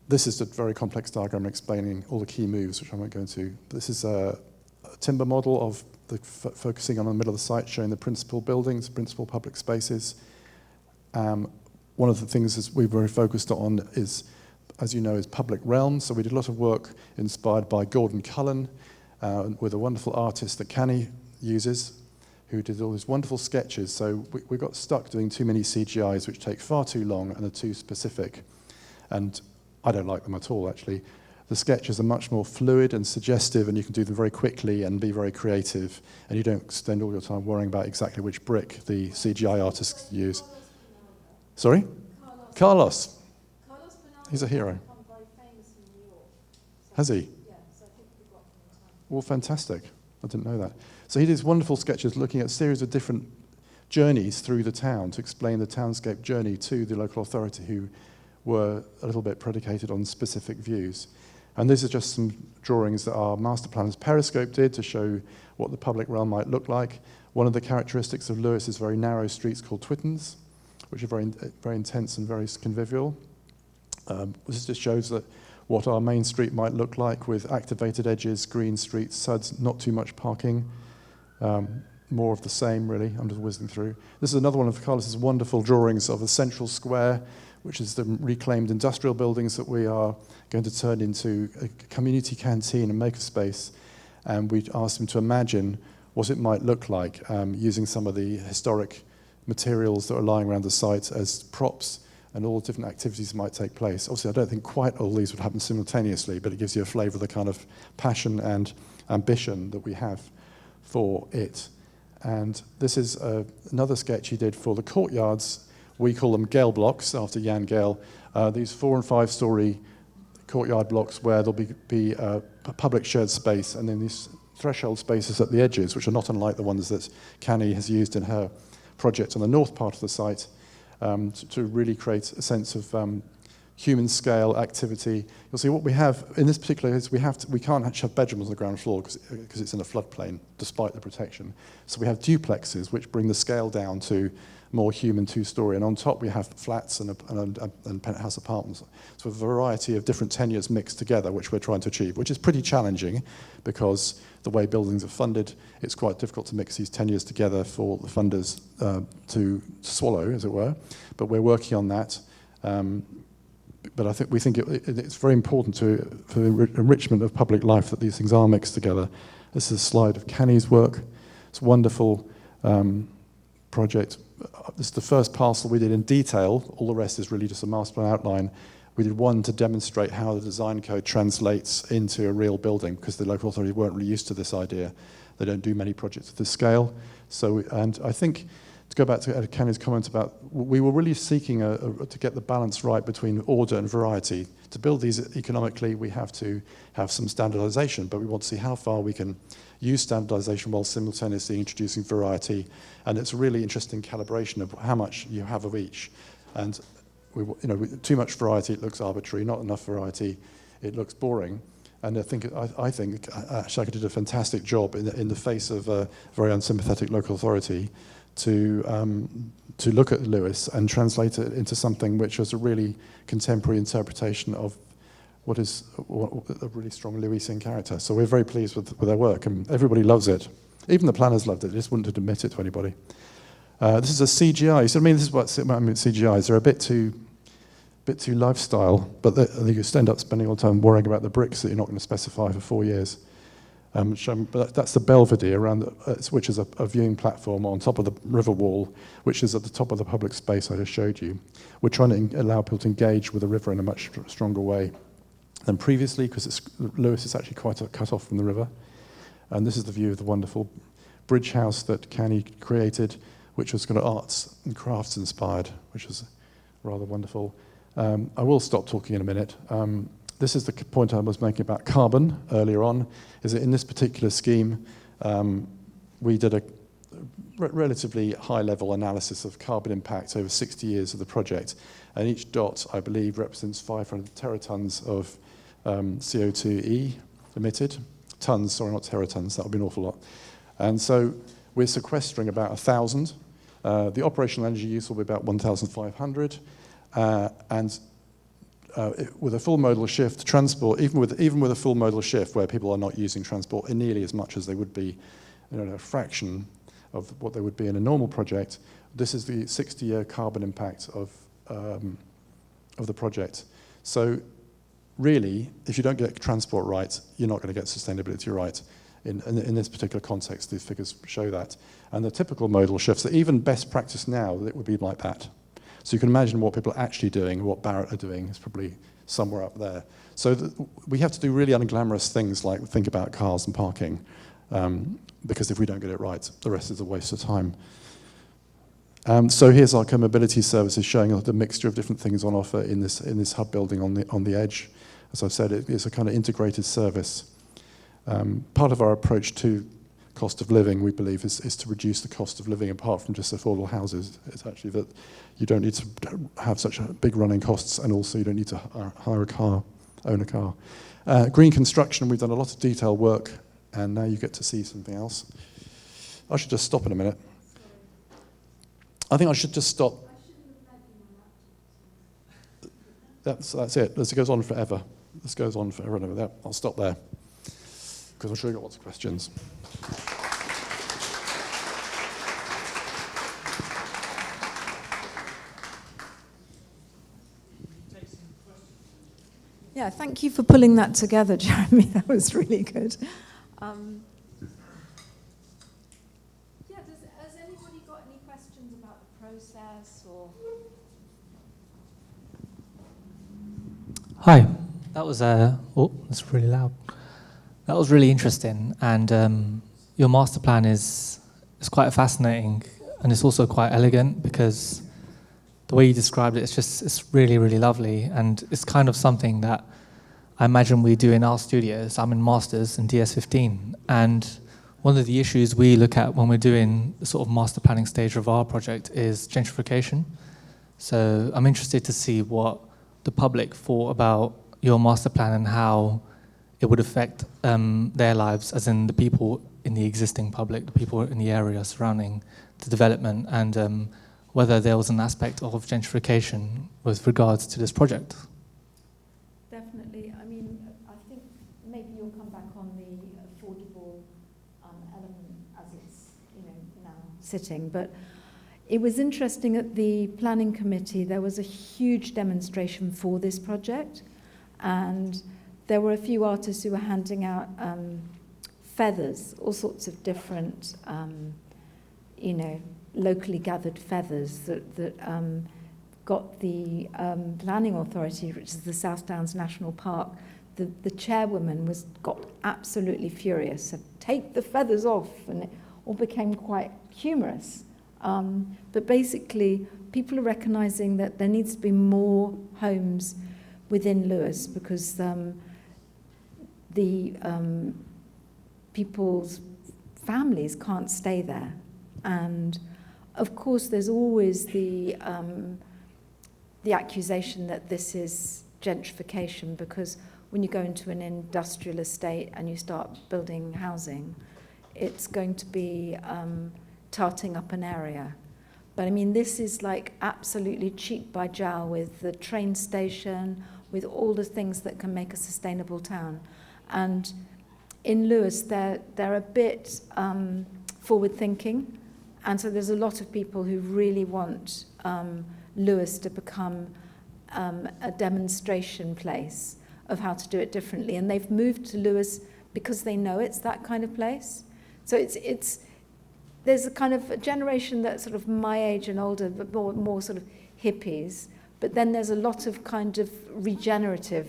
This is a very complex diagram explaining all the key moves, which I won't go into. This is a timber model of focusing on the middle of the site, showing the principal buildings, principal public spaces. One of the things we're very focused on is, as you know, is public realms. So we did a lot of work inspired by Gordon Cullen with a wonderful artist that Cany uses, who did all these wonderful sketches. So we got stuck doing too many CGIs, which take far too long and are too specific. And I don't like them at all, actually. The sketches are much more fluid and suggestive, and you can do them very quickly and be very creative, and you don't spend all your time worrying about exactly which brick the CGI artists use. Sorry? Carlos. He's a hero. Has he? Well, fantastic. I didn't know that. So he did wonderful sketches looking at a series of different journeys through the town to explain the townscape journey to the local authority, who were a little bit predicated on specific views. And these are just some drawings that our master planners Periscope did to show what the public realm might look like. One of the characteristics of Lewes is very narrow streets called Twittons, which are very, very intense and very convivial. This just shows that what our main street might look like with activated edges, green streets, suds, not too much parking. More of the same, really. I'm just whizzing through. This is another one of Carlos's wonderful drawings of a central square, which is the reclaimed industrial buildings that we are going to turn into a community canteen and makerspace. And we asked him to imagine what it might look like using some of the historic materials that are lying around the site as props and all the different activities that might take place. Obviously, I don't think quite all these would happen simultaneously, but it gives you a flavour of the kind of passion and ambition that we have for it. And this is another sketch he did for the courtyards. We call them Gale blocks, after Jan Gale. These 4 and 5 story courtyard blocks where there'll be a public shared space, and then these threshold spaces at the edges, which are not unlike the ones that Cany has used in her project on the north part of the site, to really create a sense of human scale activity. You'll see what we have in this particular is we can't actually have bedrooms on the ground floor because it's in a floodplain, despite the protection. So we have duplexes, which bring the scale down to more human two-story, and on top we have flats and penthouse apartments. So a variety of different tenures mixed together, which we're trying to achieve, which is pretty challenging because the way buildings are funded, it's quite difficult to mix these tenures together for the funders to swallow, as it were. But we're working on that. But we think it's very important for the enrichment of public life that these things are mixed together. This is a slide of Cany's work. It's a wonderful project. This is the first parcel we did in detail. All the rest is really just a master plan outline. We did one to demonstrate how the design code translates into a real building, because the local authority weren't really used to this idea. They don't do many projects of this scale. And I think, to go back to Cany's comment about, we were really seeking to get the balance right between order and variety. To build these economically, we have to have some standardization, but we want to see how far we can use standardization while simultaneously introducing variety. And it's a really interesting calibration of how much you have of each. And too much variety, it looks arbitrary. Not enough variety, it looks boring. And I think Shaka did a fantastic job in the face of a very unsympathetic local authority to look at Lewes and translate it into something which was a really contemporary interpretation of what is a really strong Lewesian character. So we're very pleased with their work, and everybody loves it. Even the planners loved it, they just wouldn't admit it to anybody. This is a CGI. So this is what I mean CGIs. They're a bit too lifestyle, but you end up spending all the time worrying about the bricks that you're not going to specify for 4 years. But that's the Belvedere, which is a viewing platform on top of the river wall, which is at the top of the public space I just showed you. We're trying to allow people to engage with the river in a much stronger way than previously, because Lewes is actually quite cut off from the river. And this is the view of the wonderful bridge house that Cany created, which was kind of arts and crafts inspired, which is rather wonderful. I will stop talking in a minute. This is the point I was making about carbon earlier on, is that in this particular scheme, we did a relatively high-level analysis of carbon impact over 60 years of the project. And each dot, I believe, represents 500 teratons of CO2e emitted. Tons, sorry, not teratons, that would be an awful lot. And so we're sequestering about 1,000. The operational energy use will be about 1,500. With a full modal shift, transport, even with a full modal shift where people are not using transport in nearly as much as they would be, a fraction of what they would be in a normal project, this is the 60-year carbon impact of the project. So really, if you don't get transport right, you're not going to get sustainability right. In this particular context, these figures show that. And the typical modal shifts, that even best practice now, it would be like that. So you can imagine what people are actually doing, what Barrett are doing is probably somewhere up there. So we have to do really unglamorous things like think about cars and parking, because if we don't get it right, the rest is a waste of time. So here's our co-mobility services showing the mixture of different things on offer in this hub building on the edge. As I've said, it's a kind of integrated service. Part of our approach to cost of living, we believe, is to reduce the cost of living apart from just affordable houses. It's actually that you don't need to have such big running costs, and also you don't need to hire a car, own a car. Green construction, we've done a lot of detail work, and now you get to see something else. I should just stop in a minute. I think I should just stop. That's it. This goes on forever. This goes on forever and ever. I'll stop there, because I'm sure you've got lots of questions. Yeah, thank you for pulling that together, Jeremy. That was really good. Has anybody got any questions about the process or? Hi, that was that's really loud. That was really interesting, and your master plan is quite fascinating, and it's also quite elegant because the way you described it, it's really, really lovely, and it's kind of something that I imagine we do in our studios. I'm in Masters in DS15, and one of the issues we look at when we're doing the sort of master planning stage of our project is gentrification. So I'm interested to see what the public thought about your master plan and how it would affect their lives, as in the people in the existing public, the people in the area surrounding the development, and whether there was an aspect of gentrification with regards to this project. Definitely. I mean, I think maybe you'll come back on the affordable element as it's, now sitting. But it was interesting at the planning committee, there was a huge demonstration for this project, and there were a few artists who were handing out feathers, all sorts of different, locally gathered feathers that got the planning authority, which is the South Downs National Park. The chairwoman got absolutely furious, said, "Take the feathers off," and it all became quite humorous. But basically, people are recognising that there needs to be more homes within Lewes, because the people's families can't stay there. And of course, there's always the accusation that this is gentrification, because when you go into an industrial estate and you start building housing, it's going to be tarting up an area. But I mean, this is like absolutely cheek by jowl with the train station, with all the things that can make a sustainable town. And in Lewes, they're a bit forward-thinking, and so there's a lot of people who really want Lewes to become a demonstration place of how to do it differently. And they've moved to Lewes because they know it's that kind of place. So there's a kind of a generation that's sort of my age and older, but more sort of hippies. But then there's a lot of kind of regenerative,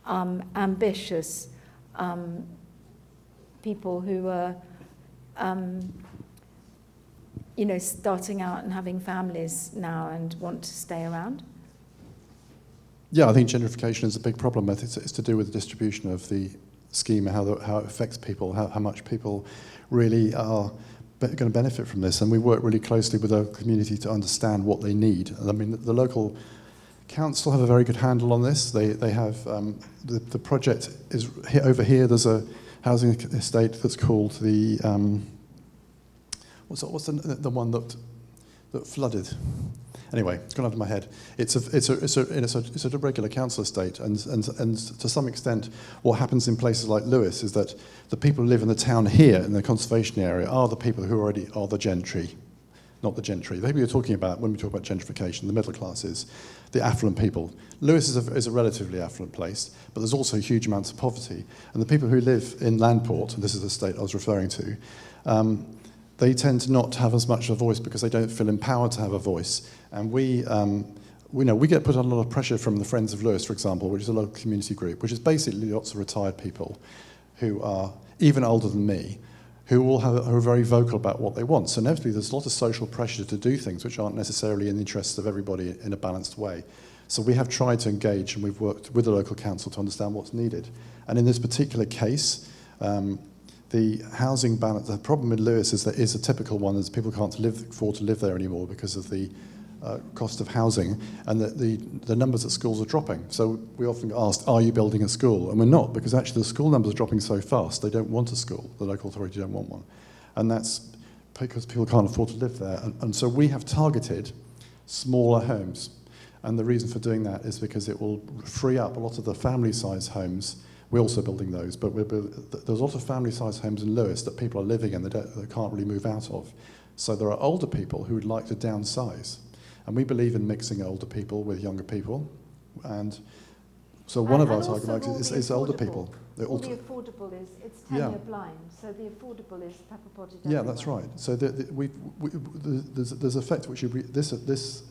ambitious people who are, starting out and having families now and want to stay around. Yeah, I think gentrification is a big problem. I think it's to do with the distribution of the scheme, how it affects people, how much people really are going to benefit from this. And we work really closely with our community to understand what they need. I mean, the local council have a very good handle on this. They have the project is over here. There's a housing estate that's called the what's the one that flooded. Anyway, it's gone out of my head. It's a regular council estate, and to some extent, what happens in places like Lewes is that the people who live in the town here in the conservation area are the people who already are the gentry, not the gentry. The people you're talking about when we talk about gentrification, the middle classes, the affluent people. Lewes is a relatively affluent place, but there's also huge amounts of poverty, and the people who live in Landport, and this is the estate I was referring to. They tend to not have as much of a voice because they don't feel empowered to have a voice. And we get put under a lot of pressure from the Friends of Lewes, for example, which is a local community group, which is basically lots of retired people who are even older than me, who are very vocal about what they want. So inevitably there's a lot of social pressure to do things which aren't necessarily in the interests of everybody in a balanced way. So we have tried to engage, and we've worked with the local council to understand what's needed. And in this particular case, the housing balance, the problem with Lewes is a typical one, is people can't afford to live there anymore because of the cost of housing, and the numbers at schools are dropping. So we often get asked, are you building a school? And we're not, because actually the school numbers are dropping so fast, they don't want a school. The local authority don't want one. And that's because people can't afford to live there. And so we have targeted smaller homes. And the reason for doing that is because it will free up a lot of the family-size homes. We're also building those, but there's a lot of family-sized homes in Lewes that people are living in that they can't really move out of. So there are older people who would like to downsize. And we believe in mixing older people with younger people. And so one of our target markets is older people. All the affordable is, it's tenure blind, so the affordable is pepper potted everywhere. Yeah, that's right. So there's effect which this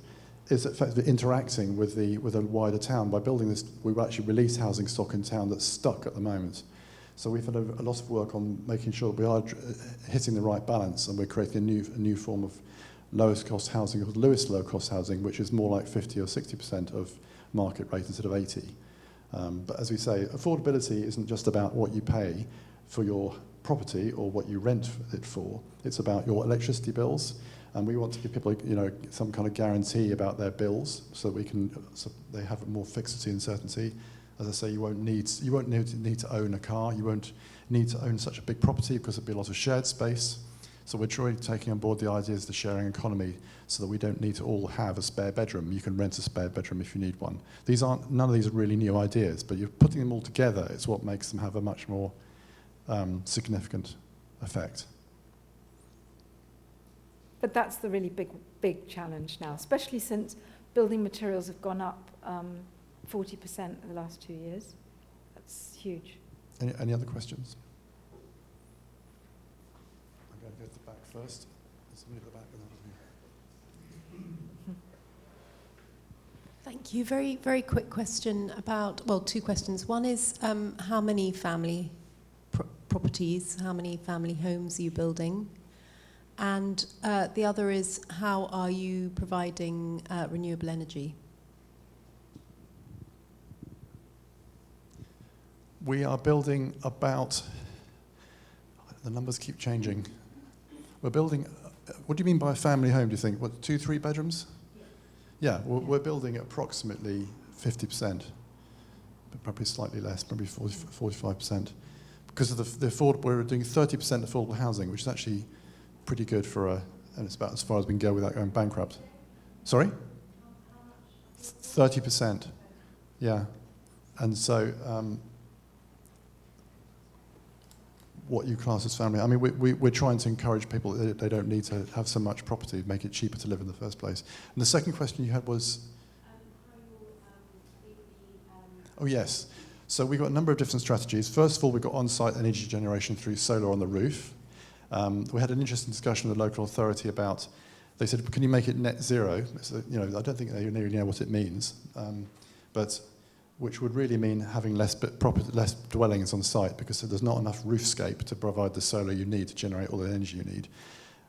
is effectively interacting with a wider town. By building this, we've actually released housing stock in town that's stuck at the moment. So we've had a lot of work on making sure that we are hitting the right balance, and we're creating a new form of lowest cost housing called Lewes low cost housing, which is more like 50 or 60% of market rate instead of 80. But as we say, affordability isn't just about what you pay for your property or what you rent it for. It's about your electricity bills, and we want to give people, some kind of guarantee about their bills so that they have more fixity and certainty. As I say, you won't need to own a car. You won't need to own such a big property because there'll be a lot of shared space. So we're truly taking on board the ideas of the sharing economy so that we don't need to all have a spare bedroom. You can rent a spare bedroom if you need one. None of these are really new ideas, but you're putting them all together. It's what makes them have a much more significant effect. But that's the really big challenge now, especially since building materials have gone up 40% in the last 2 years. That's huge. Any other questions? I'm going to go to the back first. Somebody at the back. Thank you. Very, very quick question about, well, two questions. One is how many family properties, how many family homes are you building? And the other is how are you providing renewable energy? We are building about, the numbers keep changing. We're building, what do you mean by a family home, do you think? What, 2, 3 bedrooms? Yeah, we're building approximately 50%, but probably slightly less, probably 45%. Because of the affordable, we're doing 30% affordable housing, which is actually pretty good and it's about as far as we can go without going bankrupt. Sorry? 30%, yeah. And so, what you class as family. I mean, we're trying to encourage people that they don't need to have so much property, make it cheaper to live in the first place. And the second question you had was? Oh, yes. So we've got a number of different strategies. First of all, we've got on-site energy generation through solar on the roof. We had an interesting discussion with the local authority about, they said, can you make it net zero? So, I don't think they really know what it means, but which would really mean having less dwellings on site because there's not enough roofscape to provide the solar you need to generate all the energy you need,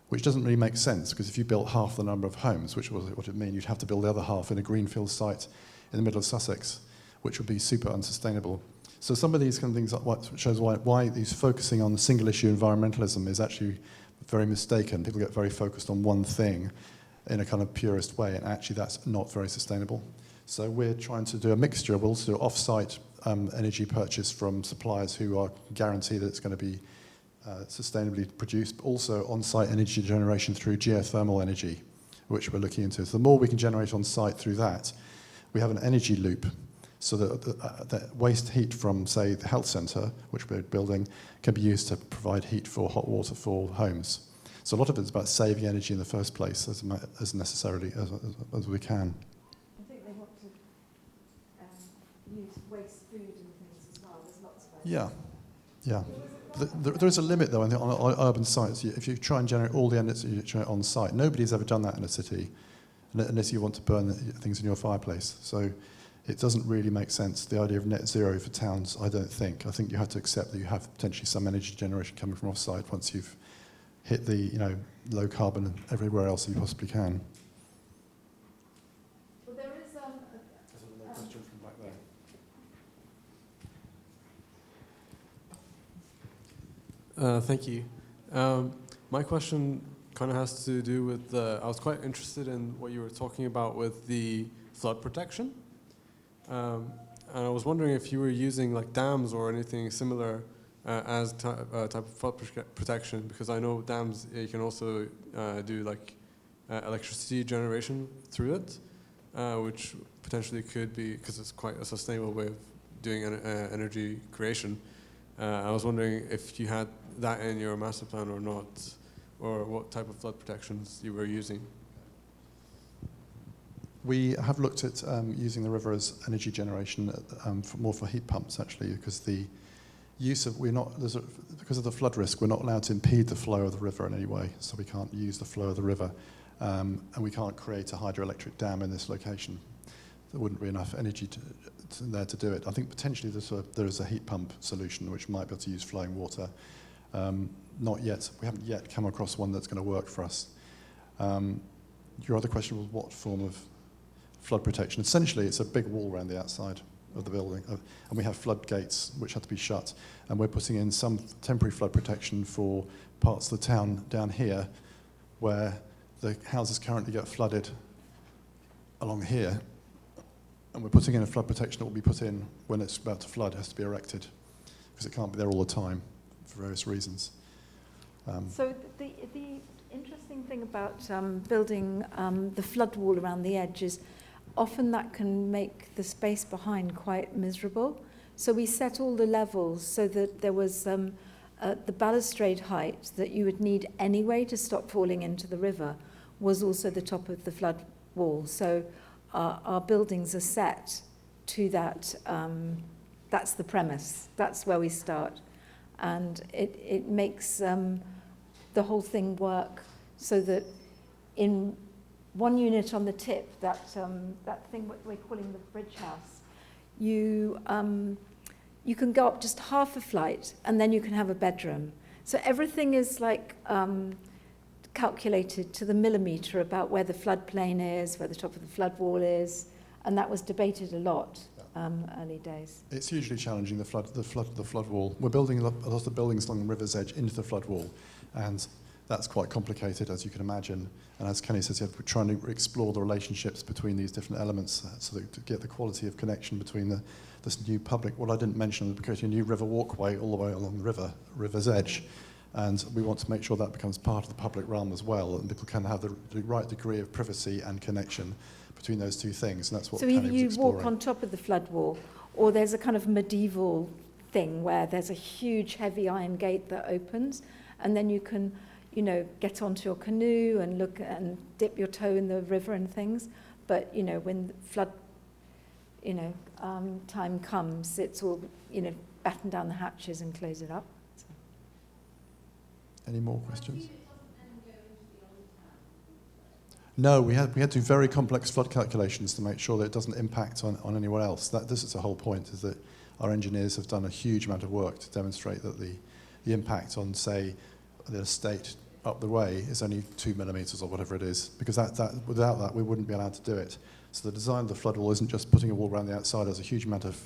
which doesn't really make sense because if you built half the number of homes, which was what it mean, you'd have to build the other half in a greenfield site in the middle of Sussex, which would be super unsustainable. So some of these kind of things shows why these focusing on single issue environmentalism is actually very mistaken. People get very focused on one thing in a kind of purist way, and actually that's not very sustainable. So we're trying to do a mixture. We'll also do off-site energy purchase from suppliers who are guaranteed that it's going to be sustainably produced, but also on-site energy generation through geothermal energy, which we're looking into. So the more we can generate on-site through that, we have an energy loop, so that the waste heat from, say, the health centre, which we're building, can be used to provide heat for hot water for homes. So a lot of it's about saving energy in the first place as necessarily as we can. Use waste food and things as well. There's lots of Yeah. There is a limit, though, on urban sites. If you try and generate all the energy you generate on site, nobody's ever done that in a city, unless you want to burn things in your fireplace. So it doesn't really make sense, the idea of net zero for towns, I don't think. I think you have to accept that you have potentially some energy generation coming from off-site once you've hit the low carbon everywhere else that you possibly can. Well, there is There's another question from back there. Thank you. My question kind of has to do with I was quite interested in what you were talking about with the flood protection. And I was wondering if you were using like dams or anything similar as type of flood protection, because I know dams, you can also do like electricity generation through it, which potentially could be, because it's quite a sustainable way of doing energy creation. I was wondering if you had that in your master plan or not, or what type of flood protections you were using. We have looked at using the river as energy generation, more for heat pumps actually, because the use of because of the flood risk, we're not allowed to impede the flow of the river in any way, so we can't use the flow of the river, and we can't create a hydroelectric dam in this location. There wouldn't be enough energy there to do it. I think potentially there is a heat pump solution which might be able to use flowing water. Not yet. We haven't yet come across one that's going to work for us. Your other question was what form of flood protection? Essentially, it's a big wall around the outside of the building, and we have floodgates which have to be shut, and we're putting in some temporary flood protection for parts of the town down here where the houses currently get flooded along here, and we're putting in a flood protection that will be put in when it's about to flood. It has to be erected because it can't be there all the time for various reasons. So the interesting thing about building the flood wall around the edge is often that can make the space behind quite miserable. So we set all the levels so that there was the balustrade height that you would need anyway to stop falling into the river was also the top of the flood wall. So our buildings are set to that. That's the premise. That's where we start. And it makes the whole thing work so that in one unit on the tip, that thing what we're calling the bridge house, you can go up just half a flight and then you can have a bedroom. So everything is like calculated to the millimetre about where the floodplain is, where the top of the flood wall is, and that was debated a lot early days. It's hugely challenging, the flood wall. We're building a lot of buildings along the river's edge into the flood wall, and that's quite complicated, as you can imagine. And as Kenny says, we're trying to explore the relationships between these different elements so that to get the quality of connection between this new public. What I didn't mention, we're creating a new river walkway all the way along the river's edge. And we want to make sure that becomes part of the public realm as well, and people can have the right degree of privacy and connection between those two things, and that's what Kenny was exploring. So either you walk on top of the flood wall, or there's a kind of medieval thing where there's a huge heavy iron gate that opens, and then you can, get onto your canoe and look and dip your toe in the river and things. But, when the flood, time comes, it's all, batten down the hatches and close it up. So. Any more questions? No, we had to do very complex flood calculations to make sure that it doesn't impact on anyone else. This is the whole point, is that our engineers have done a huge amount of work to demonstrate that the impact on, say, the estate up the way is only 2 millimetres or whatever it is, because without that we wouldn't be allowed to do it. So the design of the flood wall isn't just putting a wall around the outside. There's a huge amount of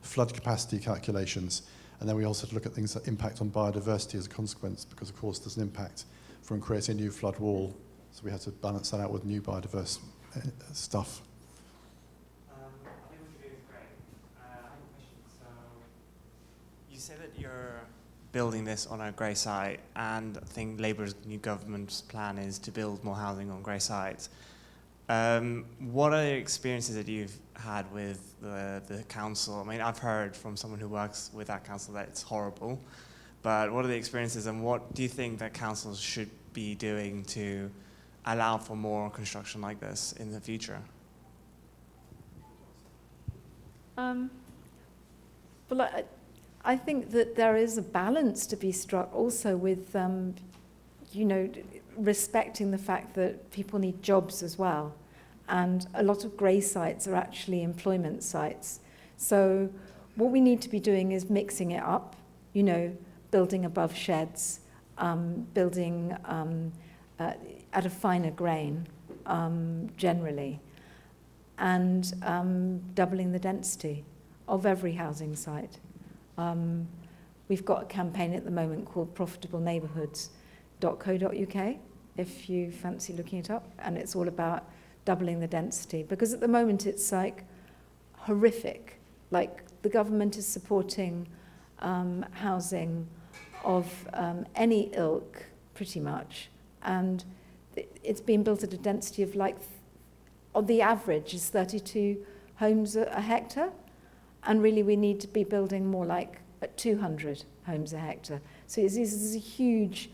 flood capacity calculations, and then we also look at things that impact on biodiversity as a consequence, because of course there's an impact from creating a new flood wall. So we have to balance that out with new biodiverse stuff. I think what you're doing is great. I have a question. So you say that you're building this on a grey site, and I think Labour's new government's plan is to build more housing on grey sites. What are the experiences that you've had with the council? I mean, I've heard from someone who works with that council that it's horrible, but what are the experiences, and what do you think that councils should be doing to allow for more construction like this in the future? Well, I think that there is a balance to be struck also with, respecting the fact that people need jobs as well. And a lot of grey sites are actually employment sites. So what we need to be doing is mixing it up, building above sheds, building at a finer grain, generally, and doubling the density of every housing site. We've got a campaign at the moment called profitableneighbourhoods.co.uk, if you fancy looking it up, and it's all about doubling the density, because at the moment it's like horrific. Like the government is supporting housing of any ilk, pretty much, and it's been built at a density of on the average is 32 homes a hectare, and really we need to be building more like at 200 homes a hectare. So there's a huge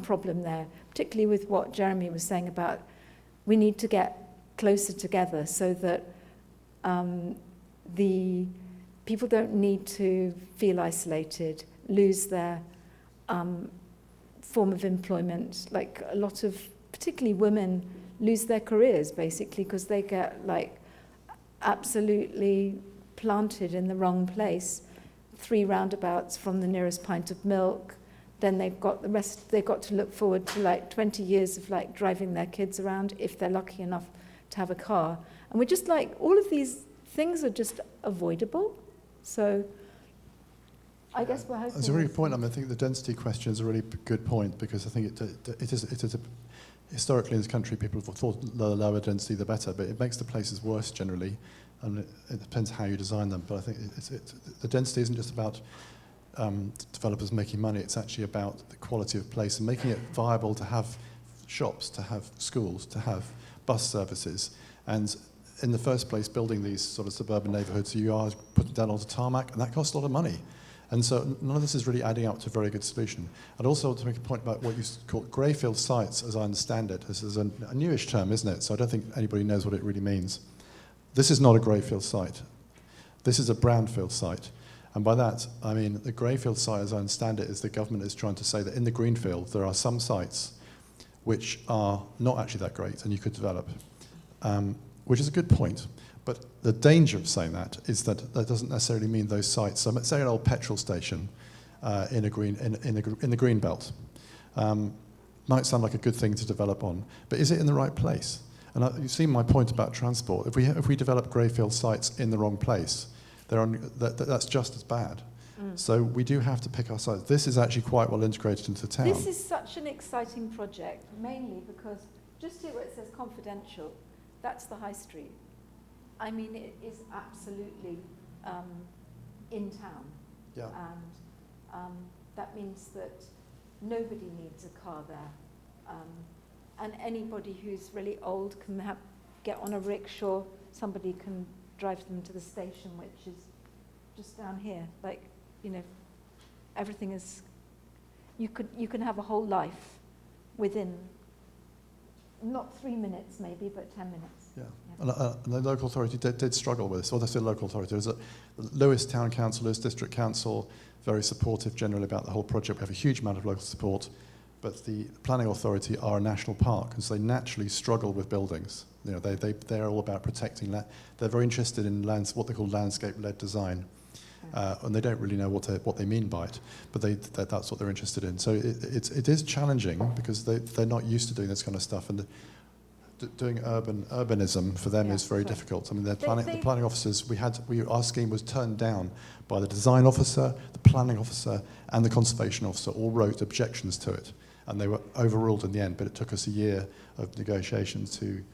problem there, particularly with what Jeremy was saying about we need to get closer together so that the people don't need to feel isolated, lose their form of employment. Like a lot of, particularly women, lose their careers basically because they get absolutely planted in the wrong place, 3 roundabouts from the nearest pint of milk. Then they've got the rest, they've got to look forward to 20 years of driving their kids around if they're lucky enough to have a car. And we're just all of these things are just avoidable. So I guess we're hoping... That's a really good point. I mean, I think the density question is a really good point, because I think it is historically in this country people have thought the lower density the better, but it makes the places worse generally, and it depends how you design them. But I think the density isn't just about developers making money, it's actually about the quality of place and making it viable to have shops, to have schools, to have bus services. And in the first place, building these sort of suburban neighbourhoods, you are putting down onto tarmac, and that costs a lot of money. And so none of this is really adding up to a very good solution. I'd also want to make a point about what you call greyfield sites, as I understand it. This is a newish term, isn't it? So I don't think anybody knows what it really means. This is not a greyfield site. This is a brownfield site. And by that, I mean the greyfield site, as I understand it, is the government is trying to say that in the greenfield there are some sites which are not actually that great and you could develop, which is a good point. But the danger of saying that is that that doesn't necessarily mean those sites. So let's say an old petrol station in the green belt might sound like a good thing to develop on, but is it in the right place? And you've seen my point about transport. If we develop greyfield sites in the wrong place, that's just as bad. So we do have to pick our sites. This is actually quite well integrated into the town. This is such an exciting project, mainly because just here where it says confidential, that's the high street. I mean, it is absolutely in town. Yeah. And that means that nobody needs a car there. And anybody who's really old can get on a rickshaw. Somebody can drive them to the station, which is just down here. Like, you know, everything is... You can have a whole life within, not 3 minutes maybe, but 10 minutes. Yeah. And the local authority did struggle with this. Well, that's the local authority. There's a Lewes Town Council, Lewes District Council, very supportive generally about the whole project. We have a huge amount of local support, but the planning authority are a national park, and so they naturally struggle with buildings. You know, they're all about protecting that. They're very interested in what they call landscape-led design, and they don't really know what they mean by it, but that's what they're interested in. So it is challenging because they're not used to doing this kind of stuff, and doing urbanism for them is very difficult. I mean, the planning officers, our scheme was turned down by the design officer, the planning officer, and the conservation officer. All wrote objections to it, and they were overruled in the end. But it took us a year of negotiations to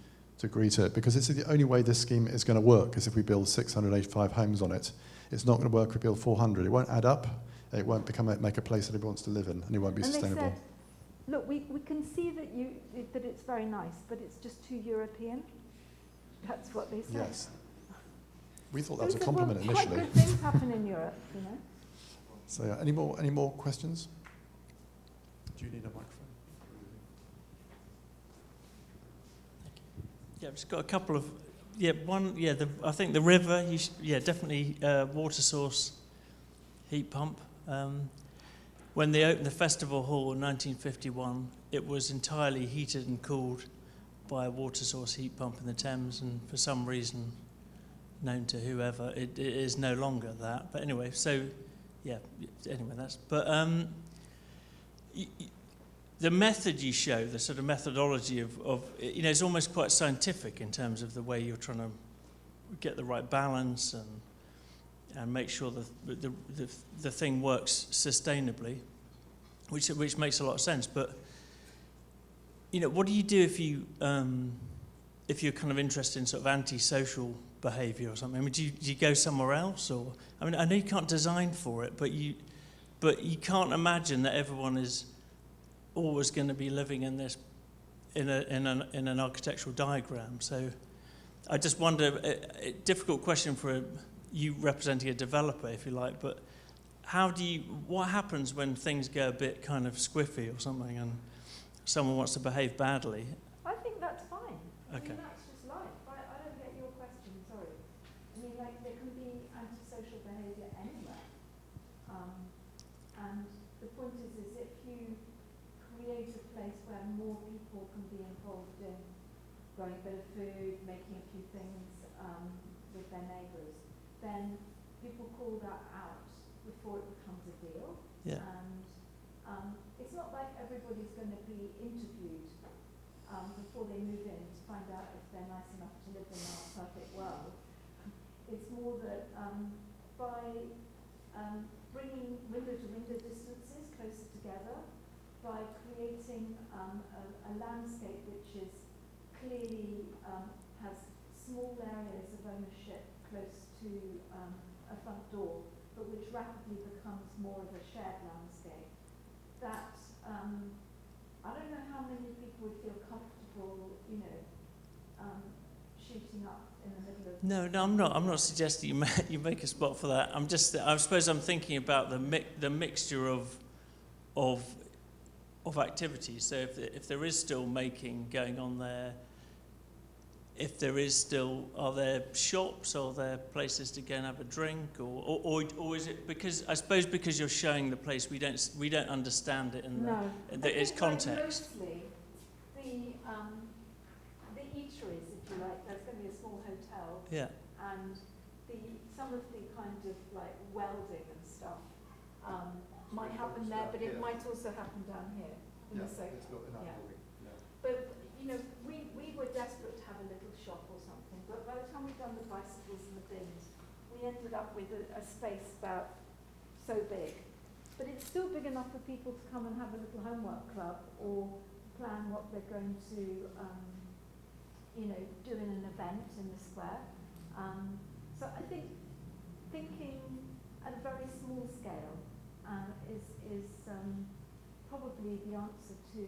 agree to it, because it's the only way this scheme is going to work is if we build 685 homes on it. It's not going to work if we build 400. It won't add up. It won't make a place that everybody wants to live in, and it won't be sustainable. They said, look, we can see that it's very nice, but it's just too European. That's what they said. Yes. We thought that was a compliment initially. Quite good things happen in Europe, you know. So yeah, any more questions? Do you need a microphone? Yeah, I've just got a couple of... Yeah, one, I think the river, definitely water source, heat pump. When they opened the festival hall in 1951, it was entirely heated and cooled by a water source heat pump in the Thames, and for some reason, known to whoever, it is no longer that. But anyway, that's... But the method you show, the sort of methodology of it's almost quite scientific in terms of the way you're trying to get the right balance and make sure that the thing works sustainably, which makes a lot of sense. But what do you do if you're kind of interested in sort of antisocial behaviour or something? I mean, do you go somewhere else, or I mean, I know you can't design for it, but you can't imagine that everyone is always going to be living in this in an architectural diagram. So I just wonder, a difficult question for you representing a developer, if you like, but what happens when things go a bit kind of squiffy or something and someone wants to behave badly? I think that's fine. Okay. I mean, that's just life. I don't get your question, sorry. I mean, like, there can be antisocial behaviour anywhere. And the point is if you create a place where more people can be involved in growing a bit of food, making a few things with their neighbours, then people call that out before it becomes a deal. Yeah. And it's not like everybody's going to be interviewed before they move in to find out if they're nice enough to live in our perfect world. It's more that by bringing window-to-window distances closer together, by creating a landscape which is clearly has small areas of ownership close to a front door, but which rapidly becomes more of a shared landscape. That I don't know how many people would feel comfortable, shooting up in the middle of. No, I'm not. I'm not suggesting you make a spot for that. I suppose I'm thinking about the mixture of activities. So if there is still making going on there, if there is still, are there shops, are there places to go and have a drink, or is it because, I suppose because you're showing the place, we don't understand it in its context. Mostly the eateries, if you like. There's going to be a small hotel. Yeah. And some of the kind of like welding and stuff might happen there, but it might also happen down here in the second. But we were desperate to have a little shop or something, but by the time we'd done the bicycles and the bins, we ended up with a space about so big. But it's still big enough for people to come and have a little homework club or plan what they're going to do in an event in the square. So I think thinking at a very small scale is probably the answer to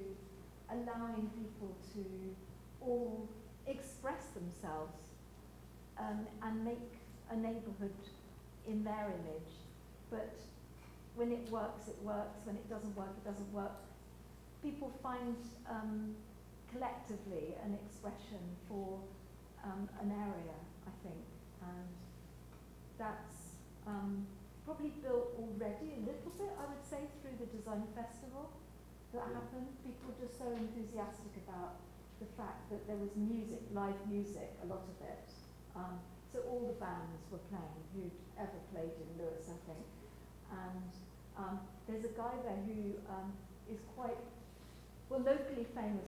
allowing people to all express themselves and make a neighbourhood in their image. But when it works, it works. When it doesn't work, it doesn't work. People find collectively an expression for an area, I think. And that's probably built already a little bit, I would say, through the design festival that happened. People were just so enthusiastic about the fact that there was music, live music, a lot of it. So all the bands were playing who'd ever played in Lewes, I think. And there's a guy there who is quite, locally famous